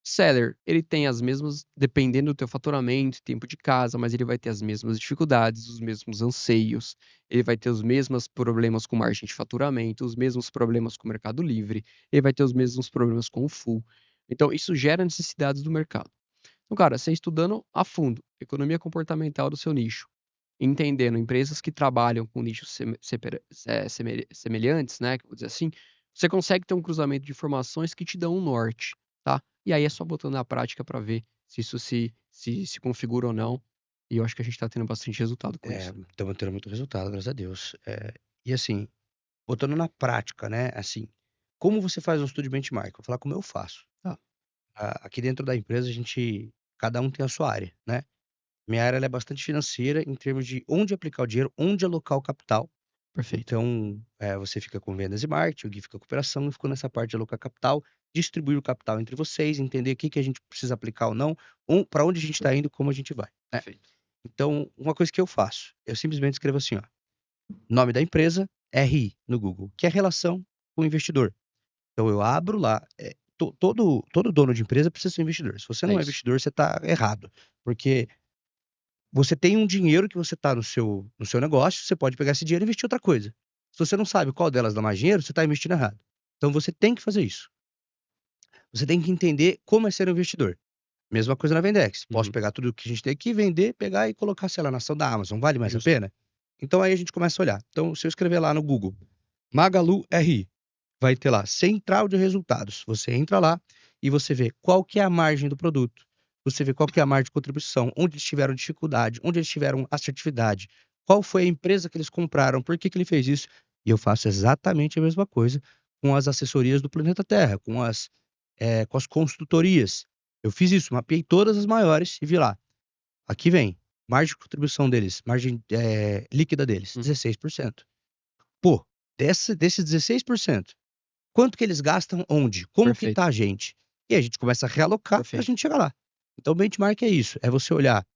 Seller, ele tem as mesmas, dependendo do teu faturamento, tempo de casa, mas ele vai ter as mesmas dificuldades, os mesmos anseios, ele vai ter os mesmos problemas com margem de faturamento, os mesmos problemas com o Mercado Livre, ele vai ter os mesmos problemas com o Full. Então, isso gera necessidades do mercado. Então, cara, você estudando a fundo economia comportamental do seu nicho, entendendo empresas que trabalham com nichos semelhantes, né, vou dizer assim, você consegue ter um cruzamento de informações que te dão um norte, tá? E aí é só botando na prática para ver se isso se configura ou não. E eu acho que a gente está tendo bastante resultado com isso. Estamos tendo muito resultado, graças a Deus. E assim, botando na prática, né? Assim, como você faz um estudo de benchmark? Vou falar como eu faço. Tá, Aqui dentro da empresa, cada um tem a sua área, né? Minha área ela é bastante financeira em termos de onde aplicar o dinheiro, onde alocar o capital. perfeito. Então, você fica com vendas e marketing, o Gui fica com operação, eu fico nessa parte de alocar capital, distribuir o capital entre vocês, entender o que que a gente precisa aplicar ou não, para onde a gente está indo, como a gente vai, né? Perfeito. Então, uma coisa que eu faço, eu simplesmente escrevo assim, ó, nome da empresa, RI no Google, que é relação com o investidor. Então eu abro lá, todo dono de empresa precisa ser um investidor. Se você É não é isso. investidor, você está errado, porque você tem um dinheiro que você está no seu negócio, você pode pegar esse dinheiro e investir em outra coisa. Se você não sabe qual delas dá mais dinheiro, você está investindo errado. Então você tem que fazer isso. Você tem que entender como é ser um investidor. Mesma coisa na Vendex. Posso Uhum. pegar tudo que a gente tem aqui, vender, pegar e colocar, sei lá, na ação da Amazon. Vale mais a Justo. pena? Então aí a gente começa a olhar. Então, se eu escrever lá no Google, Magalu RI, vai ter lá central de resultados. Você entra lá e você vê qual que é a margem do produto. Você vê qual que é a margem de contribuição, onde eles tiveram dificuldade, onde eles tiveram assertividade, qual foi a empresa que eles compraram, por que que ele fez isso. E eu faço exatamente a mesma coisa com as assessorias do Planeta Terra, com as consultorias. Eu fiz isso, mapeei todas as maiores e vi lá. Aqui vem, margem de contribuição deles, margem líquida deles, Uhum. 16%. Pô, desses 16%, quanto que eles gastam onde? Como que tá Perfeito. a gente? E aí a gente começa a realocar pra Perfeito. gente chegar lá. Então, o benchmark é isso, é você olhar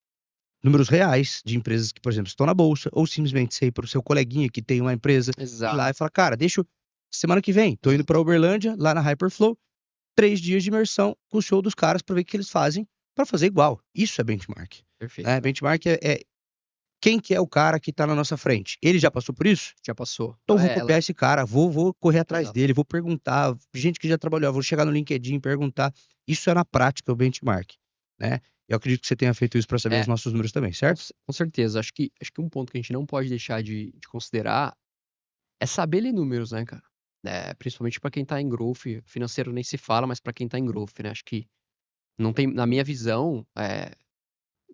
números reais de empresas que, por exemplo, estão na bolsa, ou simplesmente você ir para o seu coleguinha que tem uma empresa, ir lá Exato, e falar, cara, semana que vem, tô indo exato. pra Uberlândia, lá na Hyperflow, 3 dias de imersão com o show dos caras pra ver o que eles fazem pra fazer igual. Isso é benchmark, Perfeito, né? cara. Benchmark é quem que é o cara que tá na nossa frente. Ele já passou por isso? Já passou. Então vou É, ela copiar esse cara, vou correr atrás exato. dele, vou perguntar, gente que já trabalhou, vou chegar no LinkedIn, perguntar. Isso é na prática o benchmark, né? Eu acredito que você tenha feito isso pra saber os É, nossos números também, com certo? ce com certeza. Acho que um ponto que a gente não pode deixar de considerar é saber ler números, né, cara. Principalmente pra quem tá em growth, financeiro nem se fala, mas pra quem tá em growth, né, acho que não tem na minha visão,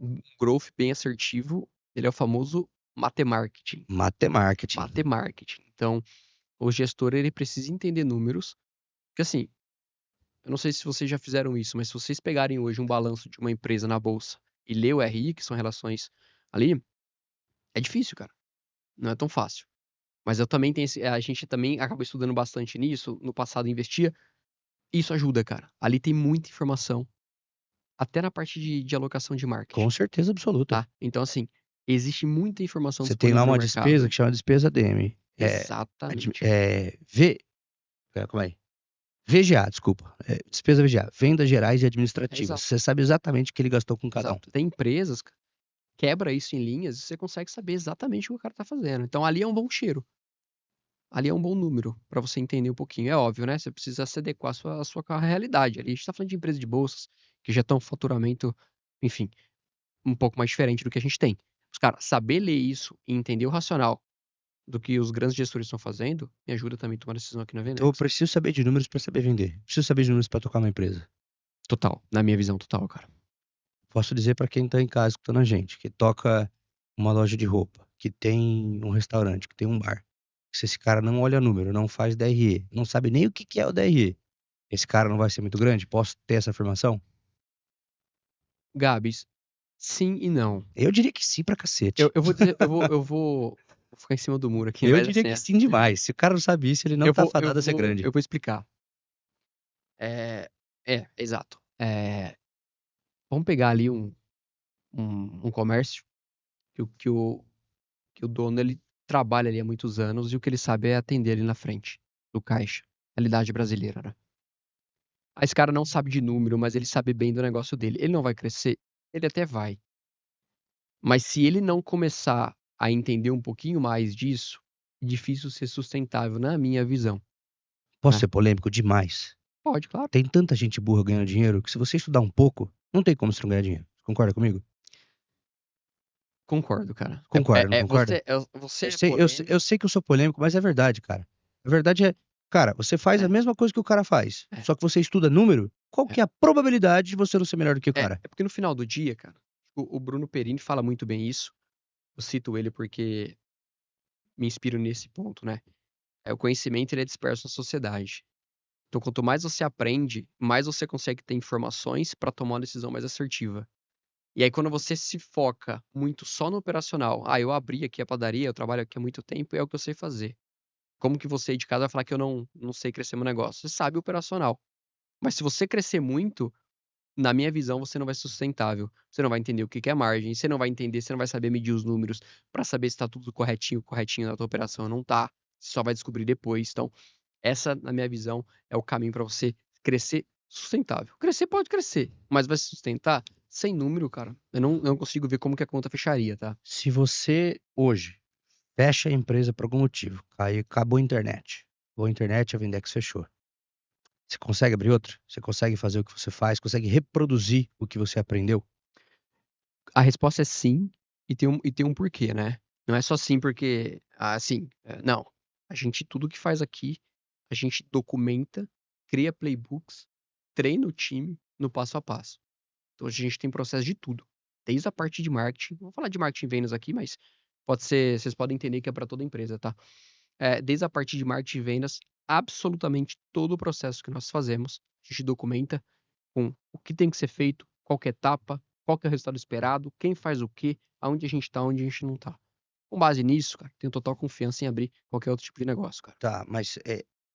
um growth bem assertivo, ele é o famoso mate-marketing. Matemarketing. Mate-marketing. Então, o gestor ele precisa entender números, porque assim, eu não sei se vocês já fizeram isso, mas se vocês pegarem hoje um balanço de uma empresa na bolsa e ler o RI, que são relações ali, é difícil, cara. Não é tão fácil. Mas eu também tenho a gente também acaba estudando bastante nisso, no passado investia, e isso ajuda, cara. Ali tem muita informação, até na parte de alocação de marketing, Com certeza absoluta. tá. Então assim, existe muita informação Você tem lá disponível no uma despesa mercado. que chama despesa DM. Exatamente. Calma aí. VGA, desculpa. Despesa VGA. Vendas gerais e É administrativas. exato, Você sabe exatamente o que ele gastou com cada um. exato. Tem empresas, quebra isso em linhas e você consegue saber exatamente o que o cara tá fazendo. Então ali é um bom cheiro, ali é um bom número pra você entender um pouquinho. É óbvio, né, você precisa se adequar à sua realidade. Ali a gente tá falando de empresa de bolsas, que já estão faturamento, enfim, um pouco mais diferente do que a gente tem. Os cara, saber ler isso e entender o racional do que os grandes gestores estão fazendo, me ajuda também a tomar decisão aqui na Então eu Venex. preciso saber de números pra saber vender. Preciso saber de números pra tocar uma empresa. Total, na minha visão total, cara. Posso dizer pra quem tá em casa escutando a gente, que toca uma loja de roupa, que tem um restaurante, que tem um bar. Se esse cara não olha número, não faz DRE, não sabe nem o que que é o DRE, esse cara não vai ser muito grande? Posso ter essa afirmação? Gabs, sim e não. Eu diria que sim pra Eu cacete. eu vou dizer vou ficar em cima do muro aqui, Eu mas diria assim, que sim demais. Se o cara não sabe isso, ele não tá eu fadado a ser vou grande. eu vou explicar. Exato. Vamos pegar ali um comércio que o dono ele trabalha ali há muitos anos e o que ele sabe é atender ali na frente do caixa, realidade brasileira, né. Aí esse cara não sabe de número, mas ele sabe bem do negócio dele. Ele não vai crescer? Ele até vai, mas se ele não começar a entender um pouquinho mais disso, é difícil ser sustentável na minha visão, Posso né. ser polêmico demais? Pode, claro. Tem tanta gente burra ganhando dinheiro que se você estudar um pouco, não tem como você não ganhar dinheiro. Concorda comigo? Concordo, cara. Concorda, não concorda? Você Eu é sei, eu polêmico. sei que eu sou polêmico, mas é verdade, cara. A verdade é, cara, você faz a É, mesma coisa que o cara faz, é, só que você estuda número, qual é. que é a probabilidade de você não ser melhor do que o cara? É porque no final do dia, cara, o Bruno Perini fala muito bem isso, eu cito ele porque me inspiro nesse ponto, né. O conhecimento ele é disperso na sociedade. Então quanto mais você aprende, mais você consegue ter informações para tomar uma decisão mais assertiva. E aí quando você se foca muito só no operacional, eu abri aqui a padaria, eu trabalho aqui há muito tempo e é o que eu sei fazer. Como que você aí de casa vai falar que eu não sei crescer meu negócio? Você sabe o operacional. Mas se você crescer muito, na minha visão, você não vai ser sustentável. Você não vai entender o que que é margem, você não vai saber medir os números para saber se tá tudo corretinho na tua operação ou não tá. Você só vai descobrir depois. Então, essa, na minha visão, é o caminho para você crescer sustentável. Crescer pode crescer, mas vai se sustentar sem número, cara. Eu não consigo ver como que a conta fecharia, tá? Se você hoje fecha a empresa por algum motivo, acabou a internet, a Vendex fechou. Você consegue abrir outra? Você consegue fazer o que você faz? Consegue reproduzir o que você aprendeu? A resposta é sim, e tem um porquê, né. Não é só sim porque, sim, não. A gente tudo que faz aqui, a gente documenta, cria playbooks, treina o time no passo a passo. Então a gente tem processo de tudo, desde a parte de marketing, vou falar de marketing e vendas aqui, mas pode ser vocês podem entender que é para toda empresa, tá. Desde a parte de marketing e vendas, absolutamente todo o processo que nós fazemos, a gente documenta com o que tem que ser feito, qual que é a etapa, qual que é o resultado esperado, quem faz o quê, aonde a gente tá, onde a gente não tá. Com base nisso, cara, tenho total confiança em abrir qualquer outro tipo de negócio, cara. Tá, mas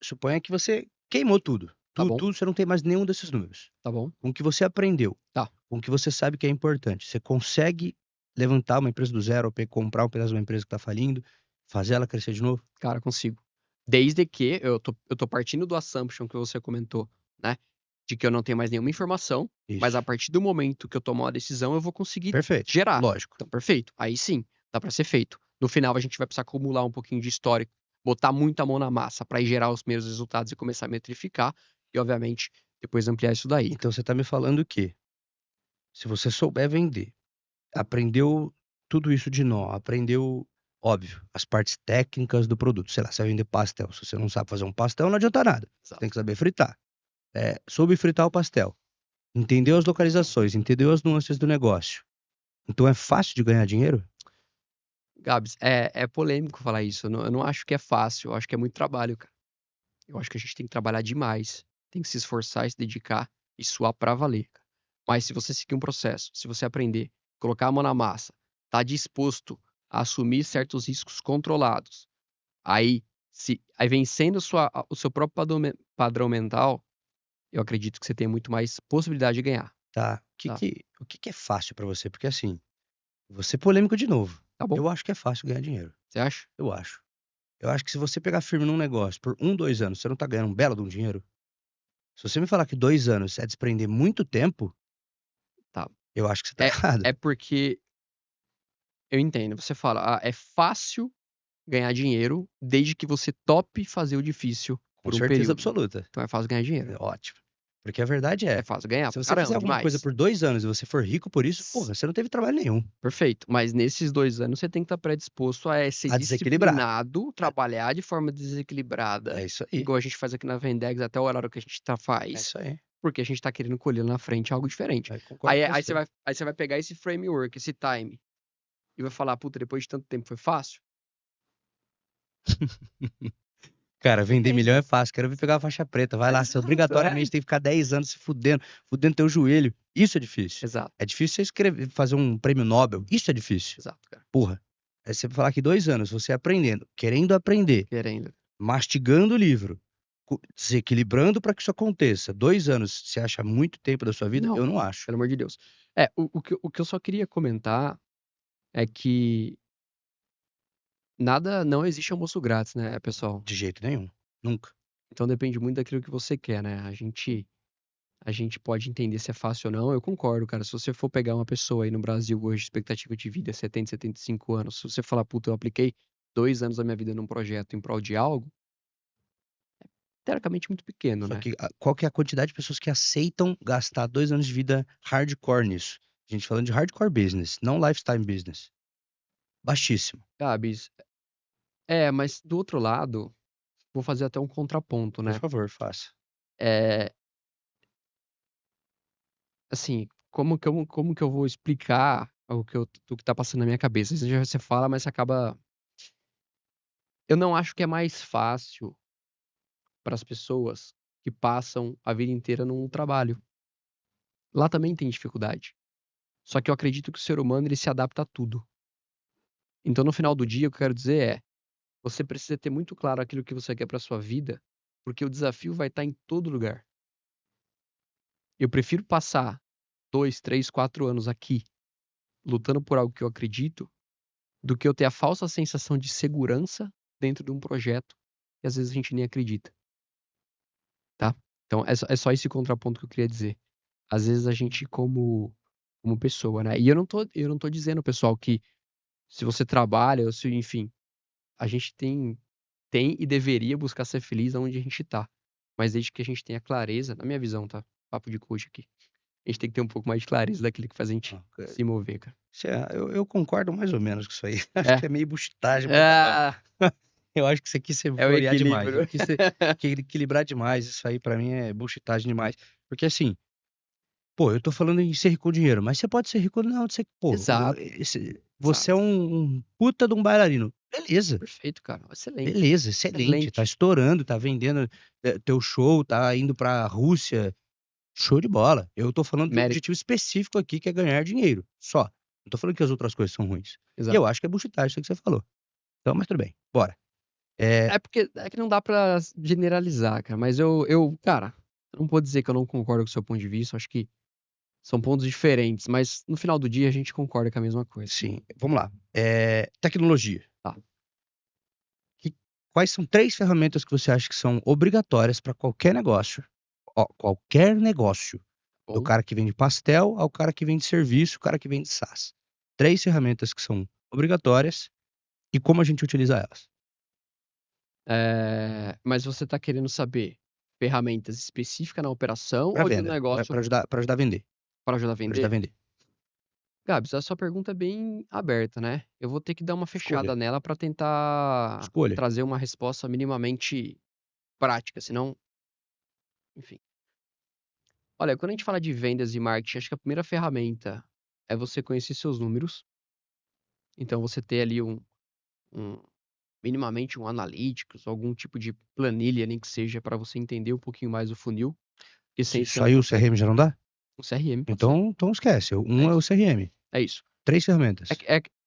suponha que você queimou tudo. Tá bom, Tudo, você não tem mais nenhum desses números. tá bom. Com o que você aprendeu, Tá. com o que você sabe que é importante, você consegue levantar uma empresa do zero, ou comprar um pedaço de uma empresa que tá falindo, fazer ela crescer de novo? Cara, consigo. Desde que eu tô partindo do assumption que você comentou, né? De que eu não tenho mais nenhuma informação, mas Isso. a partir do momento que eu tomar uma decisão, eu vou conseguir Perfeito. gerar. Lógico. Então, perfeito. Aí sim, dá pra ser feito. No final, a gente vai precisar acumular um pouquinho de histórico, botar muita mão na massa pra ir gerar os primeiros resultados e começar a metrificar. E, obviamente, depois ampliar isso daí. Então você tá me falando que, se você souber vender, aprendeu tudo isso de nó, aprendeu, óbvio, as partes técnicas do produto. Sei lá, você vai vender pastel. Se você não sabe fazer um pastel, não adianta nada. Você tem que saber fritar. Soube fritar o pastel. Entendeu as localizações, entendeu as nuances do negócio. Então é fácil de ganhar dinheiro? Gabs, é polêmico falar isso. Eu não acho que é fácil. Eu acho que é muito trabalho, cara. Eu acho que a gente tem que trabalhar demais. Tem que se esforçar e se dedicar e suar pra valer, cara. Mas se você seguir um processo, se você aprender, colocar a mão na massa, tá disposto a assumir certos riscos controlados, aí vencendo o seu próprio padrão mental, eu acredito que você tem muito mais possibilidade de ganhar, Tá. tá? O que que é fácil pra você? Porque assim, vou ser polêmico de novo. Tá bom? Eu acho que é fácil ganhar dinheiro. Você acha? Eu acho. Eu acho que se você pegar firme num negócio por 1, 2 anos, você não tá ganhando um belo de um dinheiro? Se você me falar que 2 anos é desprender muito tempo, Tá. eu acho que você tá É, errado. é porque eu entendo. Você fala, é fácil ganhar dinheiro desde que você tope fazer o difícil Com por um certeza período. absoluta. Então é fácil ganhar dinheiro. É ótimo. Porque a verdade É fácil ganhar se pra você fizer caramba, alguma coisa demais. por 2 anos e você for rico por isso, porra, você não teve trabalho nenhum. Perfeito. Mas nesses 2 anos você tem que estar predisposto a ser A desequilibrar. disciplinado, trabalhar de forma desequilibrada, É isso aí. igual a gente faz aqui na Vendex até o horário que a gente É faz, isso aí. porque a gente tá querendo colher lá na frente algo diferente. Eu concordo com você. Aí você vai pegar esse framework, esse time, e vai falar, puta, depois de tanto tempo foi fácil? Cara, vender Depende. milhão é fácil. Quero ver pegar a faixa preta. Vai lá, você Exato, obrigatoriamente tem que ficar 10 anos se fudendo teu joelho. Isso é difícil. Exato, É difícil você escrever, fazer um prêmio Nobel. Isso é difícil. exato, cara. Porra. Aí você falar que 2 anos, você aprendendo, querendo aprender, Querendo. mastigando o livro, desequilibrando para que isso aconteça. 2 anos, você acha muito tempo da sua vida? Não, Eu não acho. pelo amor de Deus. O que eu só queria comentar é que não existe almoço grátis, né, pessoal? De jeito nenhum. Nunca. Então depende muito daquilo que você quer, né? A gente pode entender se é fácil ou não. Eu concordo, cara. Se você for pegar uma pessoa aí no Brasil hoje, expectativa de vida é 70, 75 anos, se você falar, puta, eu apliquei 2 anos da minha vida num projeto em prol de algo, teoricamente muito pequeno, Só né? que qual que é a quantidade de pessoas que aceitam gastar 2 anos de vida hardcore nisso? A gente falando de hardcore business, não lifetime business. Baixíssimo. Gabs, mas do outro lado, vou fazer até um contraponto, Por né? favor, faça. É, assim, como que eu vou explicar o que tá passando na minha cabeça? Às vezes você fala, mas você acaba. Eu não acho que é mais fácil para as pessoas que passam a vida inteira num trabalho. Lá também tem dificuldade. Só que eu acredito que o ser humano ele se adapta a tudo. Então, no final do dia, o que eu quero dizer é: você precisa ter muito claro aquilo que você quer para sua vida, porque o desafio vai estar em todo lugar. Eu prefiro passar 2, 3, 4 anos aqui lutando por algo que eu acredito, do que eu ter a falsa sensação de segurança dentro de um projeto que às vezes a gente nem acredita, tá? Então, é só esse contraponto que eu queria dizer. Às vezes a gente como pessoa, né? E eu não tô dizendo, pessoal, que se você trabalha ou se, enfim, a gente tem e deveria buscar ser feliz onde a gente tá. Mas desde que a gente tenha clareza, na minha visão, tá? Papo de coach aqui. A gente tem que ter um pouco mais de clareza daquilo que faz a gente Ah, se mover, cara. eu concordo mais ou menos com isso aí. Acho É. que é meio buchitagem pra caramba. Ah, Eu acho que você quis se é o florear demais. equilíbrio. Quis equilibrar demais. Isso aí pra mim é buchitagem demais. Porque assim, pô, eu tô falando em ser rico com dinheiro, mas você pode ser rico não, você, pô, Exato, você é exato. um puta de um bailarino. Beleza. Perfeito, cara. Excelente. Beleza, excelente. Tá Excelente. estourando, tá vendendo teu show, tá indo pra Rússia. Show de bola. Eu tô falando do Mérito. objetivo específico aqui, que é ganhar dinheiro. Só. Não tô falando que as outras coisas são ruins. E Exato. eu acho que é bullshitagem isso aí que você falou. Então, mas tudo bem. Bora. É, É porque é que não dá pra generalizar, cara. Mas cara, Eu não vou dizer que eu não concordo com o seu ponto de vista, eu acho que são pontos diferentes, mas no final do dia a gente concorda com a mesma coisa. Sim, vamos lá. Tecnologia. Tá. Quais são 3 ferramentas que você acha que são obrigatórias para qualquer negócio? Ó, qualquer negócio. Do Bom, cara que vende pastel ao cara que vende serviço, o cara que vende SaaS. 3 ferramentas que são obrigatórias e como a gente utiliza elas. mas você tá querendo saber ferramentas específicas na operação Para ou de um venda, negócio para ajudar a vender. para ajudar a Para ajudar a vender? vender. Gabs, a sua pergunta é bem aberta, né? Eu vou ter que dar uma Escolha, fechada nela para tentar escolha. trazer uma resposta minimamente prática, senão, enfim. Olha, quando a gente fala de vendas e marketing, acho que a primeira ferramenta é você conhecer seus números. Então, você ter ali um minimamente um analytics, algum tipo de planilha, nem que seja, para você entender um pouquinho mais o funil, porque sem Se isso você não saiu o consegue. CRM já não dá? Um CRM pode ser. Então esquece. É Um é o isso. CRM. É isso. 3 ferramentas.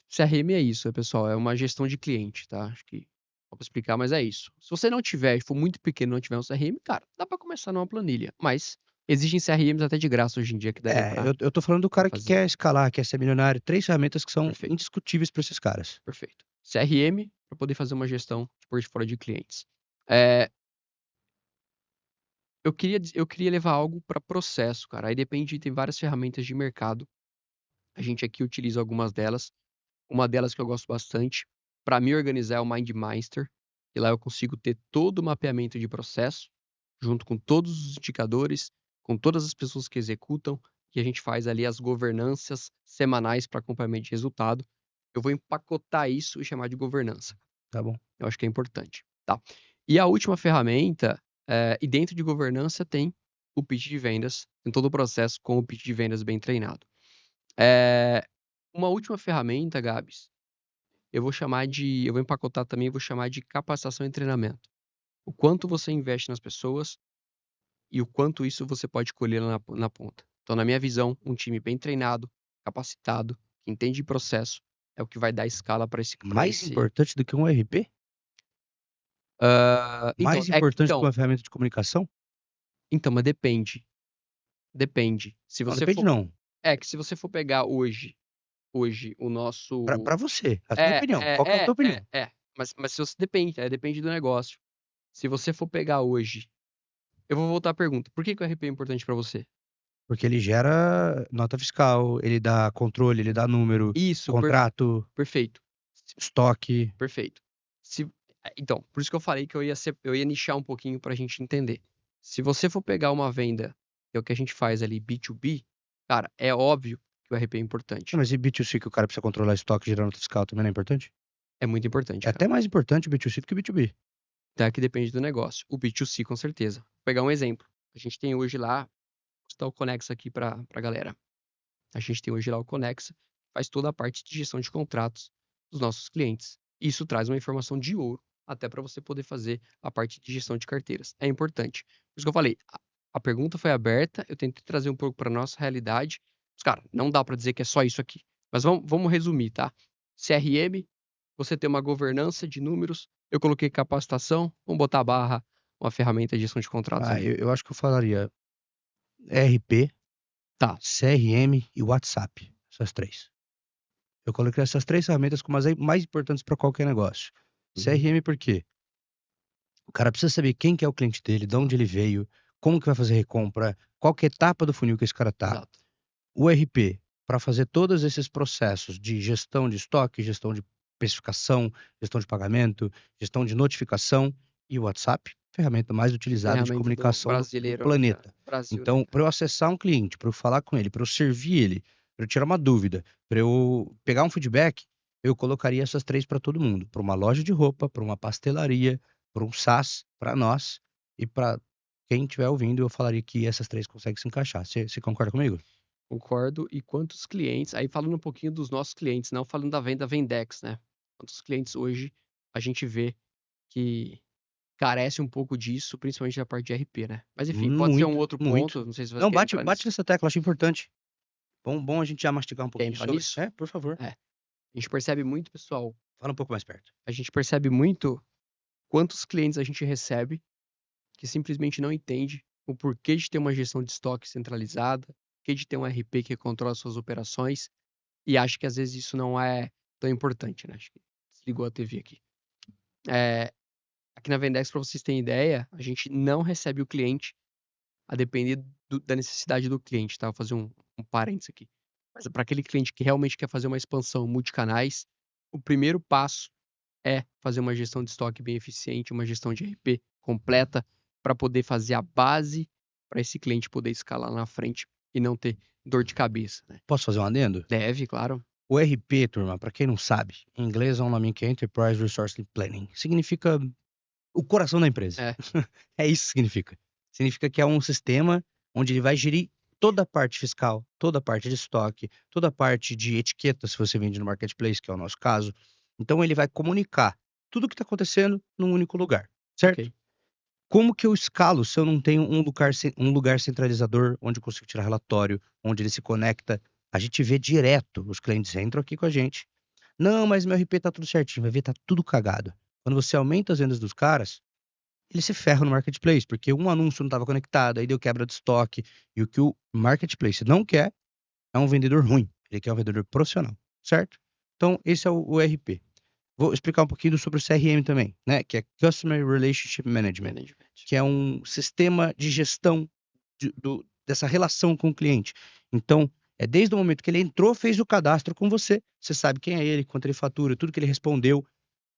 CRM é isso, pessoal. É uma gestão de cliente, tá? Acho que dá pra explicar, mas é isso. Se você não tiver, for muito pequeno e não tiver um CRM, cara, dá pra começar numa planilha. Mas existem CRMs até de graça hoje em dia que daria pra Eu tô falando do pra cara que fazer. quer escalar, quer ser milionário. 3 ferramentas que são Perfeito, indiscutíveis para esses caras. perfeito. CRM para poder fazer uma gestão de portfólio de clientes. É, eu queria levar algo para processo, cara. Aí depende, tem várias ferramentas de mercado. A gente aqui utiliza algumas delas. Uma delas que eu gosto bastante, para me organizar, é o MindMeister. E lá eu consigo ter todo o mapeamento de processo, junto com todos os indicadores, com todas as pessoas que executam, e a gente faz ali as governanças semanais para acompanhamento de resultado. Eu vou empacotar isso e chamar de governança. Tá bom? Eu acho que é importante, tá? E a última ferramenta, e dentro de governança tem o pitch de vendas, tem todo o processo com o pitch de vendas bem treinado. Uma última ferramenta, Gabs, eu vou empacotar também, eu vou chamar de capacitação e treinamento. O quanto você investe nas pessoas e o quanto isso você pode colher lá na ponta. Então, na minha visão, um time bem treinado, capacitado, que entende de processo, é o que vai dar escala para esse. Mais importante do que um ERP? Então, Mais importante que uma ferramenta de comunicação? mas depende. Depende. Se Não, você depende for. não. É que se você for pegar hoje o nosso. Pra você, a sua É, opinião. Qual que é a é, tua é, opinião? é, é. Mas se você depende do negócio. Se você for pegar hoje. Eu vou voltar à pergunta. Por que o RP é importante para você? Porque ele gera nota fiscal, ele dá controle, ele dá número, Isso, contrato, perfeito. estoque. Perfeito. Se- Então, por isso que eu falei que eu ia nichar um pouquinho para a gente entender. Se você for pegar uma venda, que é o que a gente faz ali, B2B, cara, é óbvio que o RP é importante. Mas e B2C que o cara precisa controlar estoque e gerar nota fiscal também não é importante? É muito importante, É cara. até mais importante o B2C do que o B2B. Tá? Que depende do negócio. O B2C, com certeza. Vou pegar um exemplo. A gente tem hoje lá, vou citar o Conexa aqui pra galera. A gente tem hoje lá o Conexa, faz toda a parte de gestão de contratos dos nossos clientes. Isso traz uma informação de ouro, até para você poder fazer a parte de gestão de carteiras. É importante. Por isso que eu falei, a pergunta foi aberta, eu tentei trazer um pouco para nossa realidade. Mas, cara, não dá para dizer que é só isso aqui. Mas vamos resumir, tá? CRM, você tem uma governança de números, eu coloquei capacitação, vamos botar a barra, uma ferramenta de gestão de contratos ali. Eu acho que eu falaria ERP, Tá. CRM e WhatsApp. Essas 3. Eu coloquei essas 3 ferramentas como as mais importantes para qualquer negócio. Uhum. CRM por quê? O cara precisa saber quem que é o cliente dele, de onde ele veio, como que vai fazer recompra, qual que é a etapa do funil que esse cara tá. Exato. O RP, para fazer todos esses processos de gestão de estoque, gestão de especificação, gestão de pagamento, gestão de notificação, e o WhatsApp, ferramenta mais utilizada de Ferramenta do comunicação do brasileiro, né, cara? planeta. Brasil, né, Então, para cara? eu acessar um cliente, para eu falar com ele, para eu servir ele, para eu tirar uma dúvida, para eu pegar um feedback, eu colocaria essas 3 para todo mundo, para uma loja de roupa, para uma pastelaria, para um SaaS, para nós e para quem estiver ouvindo, eu falaria que essas 3 conseguem se encaixar. Você concorda comigo? Concordo. E quantos clientes, aí falando um pouquinho dos nossos clientes, não falando da venda Vendex, né? Quantos clientes hoje a gente vê que carece um pouco disso, principalmente na parte de RP, né? Mas enfim, pode ser um Muito, outro muito. ponto, não sei se você Não, quer bate entrar nisso. nessa tecla, acho importante. Bom a gente já mastigar um Quer pouquinho entrar sobre. nisso? Por favor. É. A gente percebe muito, pessoal, Fala um pouco mais perto. a gente percebe muito quantos clientes a gente recebe que simplesmente não entende o porquê de ter uma gestão de estoque centralizada, o porquê de ter um RP que controla suas operações, e acho que às vezes isso não é tão importante, né? Acho que desligou a TV aqui. Aqui na Vendex, para vocês terem ideia, a gente não recebe o cliente a depender da necessidade do cliente, tá? Vou fazer um parênteses aqui. Mas para aquele cliente que realmente quer fazer uma expansão multicanais, o primeiro passo é fazer uma gestão de estoque bem eficiente, uma gestão de RP completa, para poder fazer a base para esse cliente poder escalar na frente e não ter dor de cabeça, né? Posso fazer um adendo? Deve, claro. O RP, turma, para quem não sabe, em inglês é um nome que é Enterprise Resource Planning. Significa o coração da empresa. É. É isso que significa. Significa que é um sistema onde ele vai gerir toda a parte fiscal, toda a parte de estoque, toda a parte de etiqueta, se você vende no marketplace, que é o nosso caso. Então ele vai comunicar tudo o que está acontecendo num único lugar, certo? Ok. Como que eu escalo se eu não tenho um lugar centralizador onde eu consigo tirar relatório, onde ele se conecta? A gente vê direto, os clientes entram aqui com a gente. Não, mas meu RP tá tudo certinho, vai ver, tá tudo cagado. Quando você aumenta as vendas dos caras, ele se ferra no marketplace, porque um anúncio não estava conectado, aí deu quebra de estoque. E o que o marketplace não quer é um vendedor ruim, ele quer um vendedor profissional, certo? Então, esse é o RP. Vou explicar um pouquinho sobre o CRM também, né? Que é Customer Relationship Management, que é um sistema de gestão dessa relação com o cliente. Então, desde o momento que ele entrou, fez o cadastro com você, você sabe quem é ele, quanto ele fatura, tudo que ele respondeu,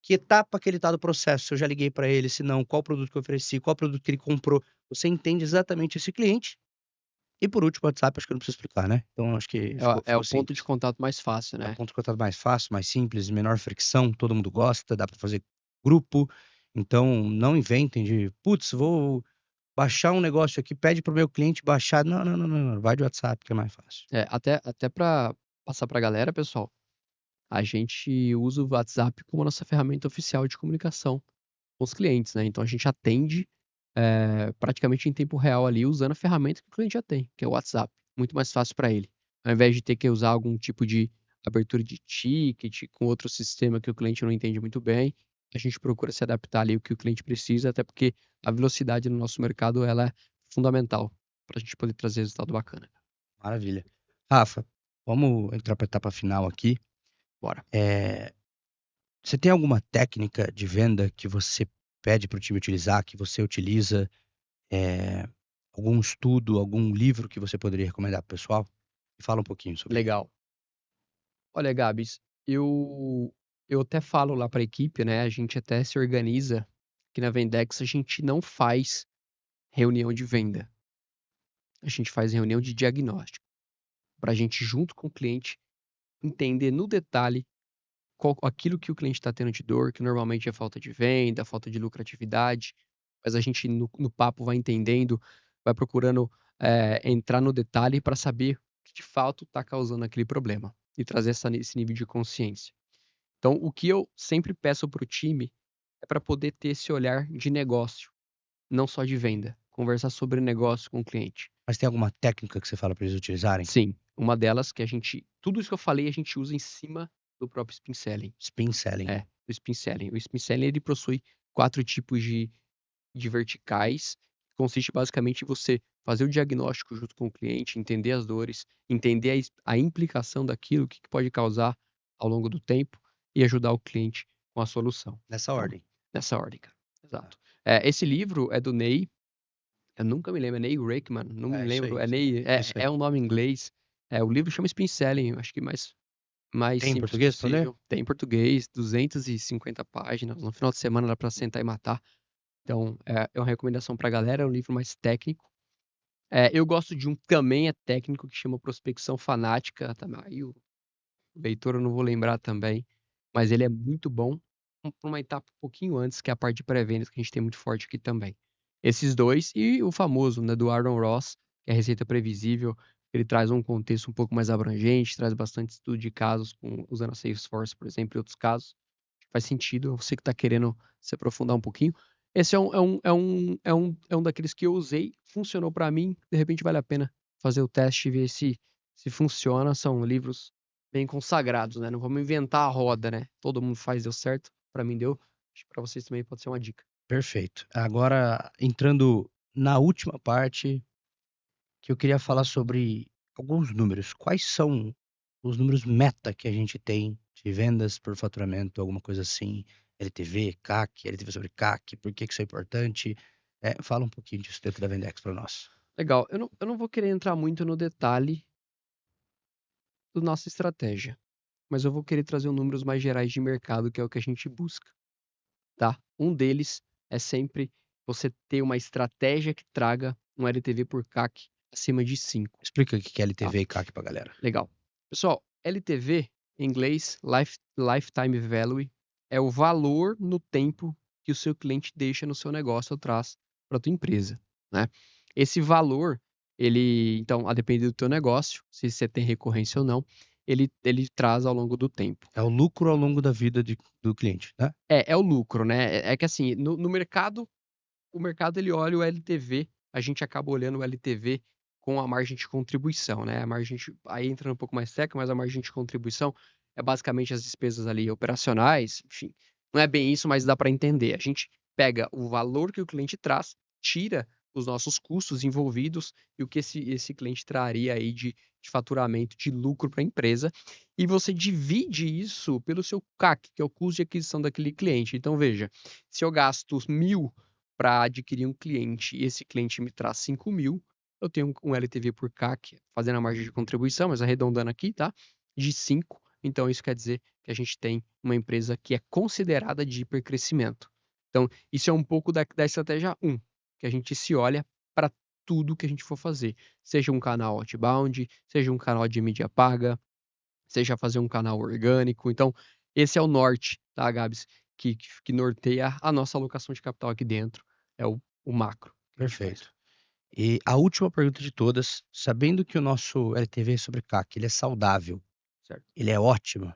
que etapa que ele está do processo, se eu já liguei para ele, se não, qual produto que eu ofereci, qual produto que ele comprou, você entende exatamente esse cliente. E por último, o WhatsApp, acho que eu não preciso explicar, né? Então, acho que É ficou o ponto de simples. contato mais fácil, É um né? ponto de contato mais fácil, mais simples, menor fricção, todo mundo gosta, dá para fazer grupo. Então, não inventem de, putz, vou baixar um negócio aqui, pede pro meu cliente baixar. Não, não, não, não, não, vai de WhatsApp, que é mais fácil. Até para passar para a galera, pessoal, a gente usa o WhatsApp como nossa ferramenta oficial de comunicação com os clientes, né? Então a gente atende praticamente em tempo real ali, usando a ferramenta que o cliente já tem, que é o WhatsApp. Muito mais fácil para ele. Ao invés de ter que usar algum tipo de abertura de ticket com outro sistema que o cliente não entende muito bem, a gente procura se adaptar ali ao que o cliente precisa, até porque a velocidade no nosso mercado ela é fundamental para a gente poder trazer resultado bacana. Maravilha. Rafa, vamos entrar para a etapa final aqui. Bora. Você tem alguma técnica de venda que você pede para o time utilizar, que você utiliza? É, algum estudo, algum livro que você poderia recomendar para o pessoal? Fala um pouquinho sobre ele. Legal. Olha, Gabs, eu até falo lá para a equipe, né? A gente até se organiza que na Vendex a gente não faz reunião de venda. A gente faz reunião de diagnóstico, para a gente, junto com o cliente, entender no detalhe aquilo que o cliente está tendo de dor, que normalmente é falta de venda, falta de lucratividade, mas a gente no papo vai entendendo, vai procurando entrar no detalhe para saber o que de fato está causando aquele problema e trazer esse nível de consciência. Então, o que eu sempre peço para o time é para poder ter esse olhar de negócio, não só de venda. Conversar sobre negócio com o cliente. Mas tem alguma técnica que você fala para eles utilizarem? Sim, uma delas que a gente. Tudo isso que eu falei a gente usa em cima do próprio Spin Selling. Spin selling. O Spin Selling. O Spin Selling ele possui 4 tipos de verticais. Consiste basicamente em você fazer o diagnóstico junto com o cliente, entender as dores, entender a implicação daquilo, o que pode causar ao longo do tempo e ajudar o cliente com a solução. Nessa Então, ordem. nessa ordem, cara. Exato. Esse livro é do Ney. Eu nunca me lembro, é Ney Rackman, não me Isso lembro. aí. É Ney, Isso aí. é um nome em inglês. O livro chama Spin Selling, acho que mais Tem em simples português para ler? possível. Tem em português, 250 páginas. No final de semana dá pra sentar e matar. Então, é uma recomendação pra galera, é um livro mais técnico. Eu gosto de um que também é técnico, que chama Prospecção Fanática. Aí o leitor eu não vou lembrar também, mas ele é muito bom pra uma etapa um pouquinho antes, que é a parte de pré-vendas, que a gente tem muito forte aqui também. Esses dois e o famoso, né, do Aaron Ross, que é a Receita Previsível. Ele traz um contexto um pouco mais abrangente, traz bastante estudo de casos, usando a Salesforce, por exemplo, e outros casos. Faz sentido, você que está querendo se aprofundar um pouquinho. Esse é um daqueles que eu usei, funcionou para mim, de repente vale a pena fazer o teste e ver se funciona. São livros bem consagrados, né? Não vamos inventar a roda, né? Todo mundo faz, deu certo. Para mim deu. Acho que para vocês também pode ser uma dica. Perfeito. Agora, entrando na última parte que eu queria falar sobre alguns números. Quais são os números meta que a gente tem de vendas por faturamento, alguma coisa assim? LTV, CAC, LTV sobre CAC, por que isso é importante? Fala um pouquinho disso dentro da Vendex para nós. Legal. Eu não vou querer entrar muito no detalhe da nossa estratégia, mas eu vou querer trazer números mais gerais de mercado, que é o que a gente busca, tá? Um deles é sempre você ter uma estratégia que traga um LTV por CAC acima de 5, Explica o que é tá? LTV e CAC pra galera. Legal. Pessoal, LTV, em inglês, Lifetime Value, é o valor no tempo que o seu cliente deixa no seu negócio ou traz para a tua empresa, né? Esse valor, então, a depender do teu negócio, se você tem recorrência ou não, ele traz ao longo do tempo. É o lucro ao longo da vida do cliente, né? É o lucro, né? É que assim, no mercado, o mercado ele olha o LTV, a gente acaba olhando o LTV com a margem de contribuição, né? Aí entra um pouco mais técnico, mas a margem de contribuição é basicamente as despesas ali operacionais, enfim. Não é bem isso, mas dá para entender. A gente pega o valor que o cliente traz, tira os nossos custos envolvidos e o que esse cliente traria aí de faturamento, de lucro para a empresa, e você divide isso pelo seu CAC, que é o custo de aquisição daquele cliente. Então, veja, se eu gasto 1.000 para adquirir um cliente e esse cliente me traz 5.000, eu tenho um LTV por CAC, fazendo a margem de contribuição, mas arredondando aqui, tá? De 5. Então, isso quer dizer que a gente tem uma empresa que é considerada de hipercrescimento. Então, isso é um pouco da estratégia 1, que a gente se olha para tudo que a gente for fazer. Seja um canal outbound, seja um canal de mídia paga, seja fazer um canal orgânico. Então, esse é o norte, tá, Gabs? Que norteia a nossa alocação de capital aqui dentro. É o macro que a gente faz. Perfeito. E a última pergunta de todas, sabendo que o nosso LTV sobre CAC, ele é saudável, Certo. ele é ótimo,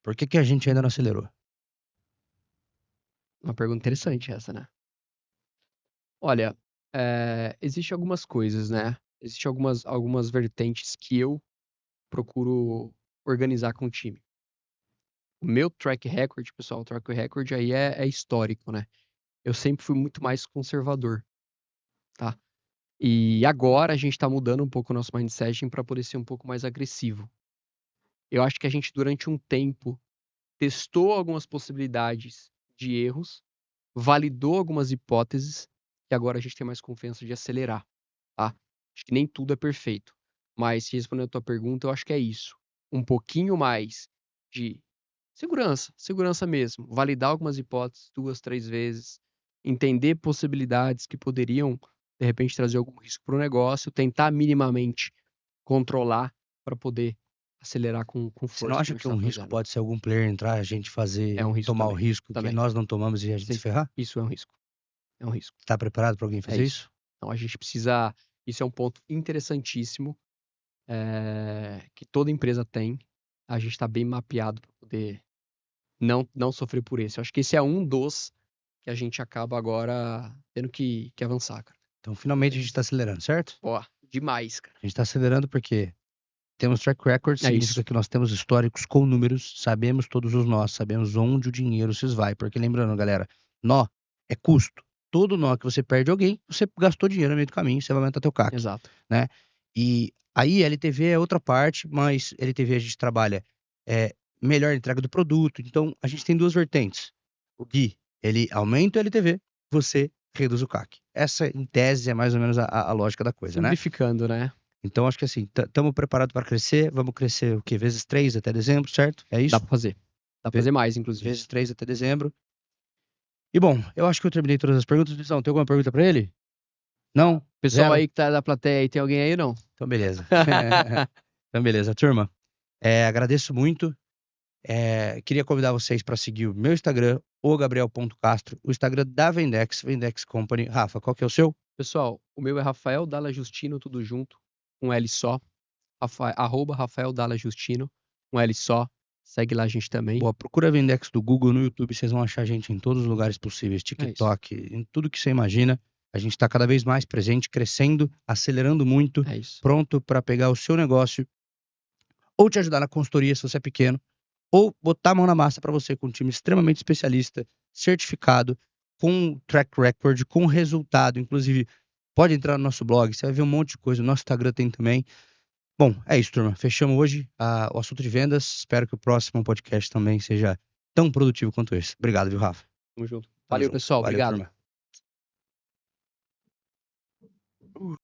por que a gente ainda não acelerou? Uma pergunta interessante essa, né? Olha, existe algumas coisas, né? Existem algumas vertentes que eu procuro organizar com o time. O meu track record, pessoal, o track record aí é histórico, né? Eu sempre fui muito mais conservador, tá? E agora a gente tá mudando um pouco o nosso mindset para poder ser um pouco mais agressivo. Eu acho que a gente, durante um tempo, testou algumas possibilidades de erros, validou algumas hipóteses, e agora a gente tem mais confiança de acelerar, tá? Acho que nem tudo é perfeito, mas respondendo a tua pergunta, eu acho que é isso. Um pouquinho mais de segurança mesmo. Validar algumas hipóteses 2, 3 vezes, entender possibilidades que poderiam, de repente, trazer algum risco para o negócio, tentar minimamente controlar para poder acelerar com Você não força, acha como a gente que está um risco fazendo. pode ser algum player entrar, a gente É um risco tomar o também. risco que nós não tomamos e a gente se Sim, ferrar? isso é um risco. É um risco. Tá preparado para alguém É fazer isso. isso? Então a gente precisa. Isso é um ponto interessantíssimo, que toda empresa tem. A gente está bem mapeado para poder não sofrer por isso. Eu acho que esse é um dos que a gente acaba agora tendo que avançar, cara. Então, finalmente a gente tá acelerando, certo? Ó, demais, cara. A gente tá acelerando porque temos track record, É significa isso. que nós temos históricos com números, sabemos todos os nós, sabemos onde o dinheiro se esvai. Porque lembrando, galera, nó é custo. Todo nó que você perde alguém, você gastou dinheiro no meio do caminho, você vai aumentar teu CAC, Exato. né? E aí LTV é outra parte, mas LTV a gente trabalha melhor entrega do produto. Então, a gente tem duas vertentes. O Gui, ele aumenta o LTV, você reduz o CAC. Essa, em tese, é mais ou menos a lógica da coisa, né? Simplificando, né? Então, acho que assim, estamos preparados para crescer. Vamos crescer o quê? Vezes 3 até dezembro, certo? É Dá isso? pra fazer. Dá pra fazer mais, inclusive. Vezes 3 até dezembro. E bom, eu acho que eu terminei todas as perguntas. Luizão, tem alguma pergunta para ele? Não? Pessoal Zero? aí que tá da plateia aí, tem alguém aí não? Então, beleza. Então, beleza. Turma, agradeço muito. Queria convidar vocês para seguir o meu Instagram, o Gabriel.Castro, o Instagram da Vendex, Vendex Company. Rafa, qual que é o seu? Pessoal, o meu é Rafael Dalla Justino, tudo junto, um L só. Rafael Dalla Justino, um L só. Segue lá a gente também. Boa, procura a Vendex do Google, no YouTube, vocês vão achar a gente em todos os lugares possíveis, TikTok, em tudo que você imagina. A gente está cada vez mais presente, crescendo, acelerando muito, É isso. pronto para pegar o seu negócio ou te ajudar na consultoria se você é pequeno, ou botar a mão na massa para você com um time extremamente especialista, certificado, com track record, com resultado. Inclusive, pode entrar no nosso blog, você vai ver um monte de coisa. O nosso Instagram tem também. Bom, é isso, turma. Fechamos hoje o assunto de vendas. Espero que o próximo podcast também seja tão produtivo quanto esse. Obrigado, viu, Rafa? Tamo junto. Tamo Valeu, junto. pessoal. Valeu, Obrigado. turma.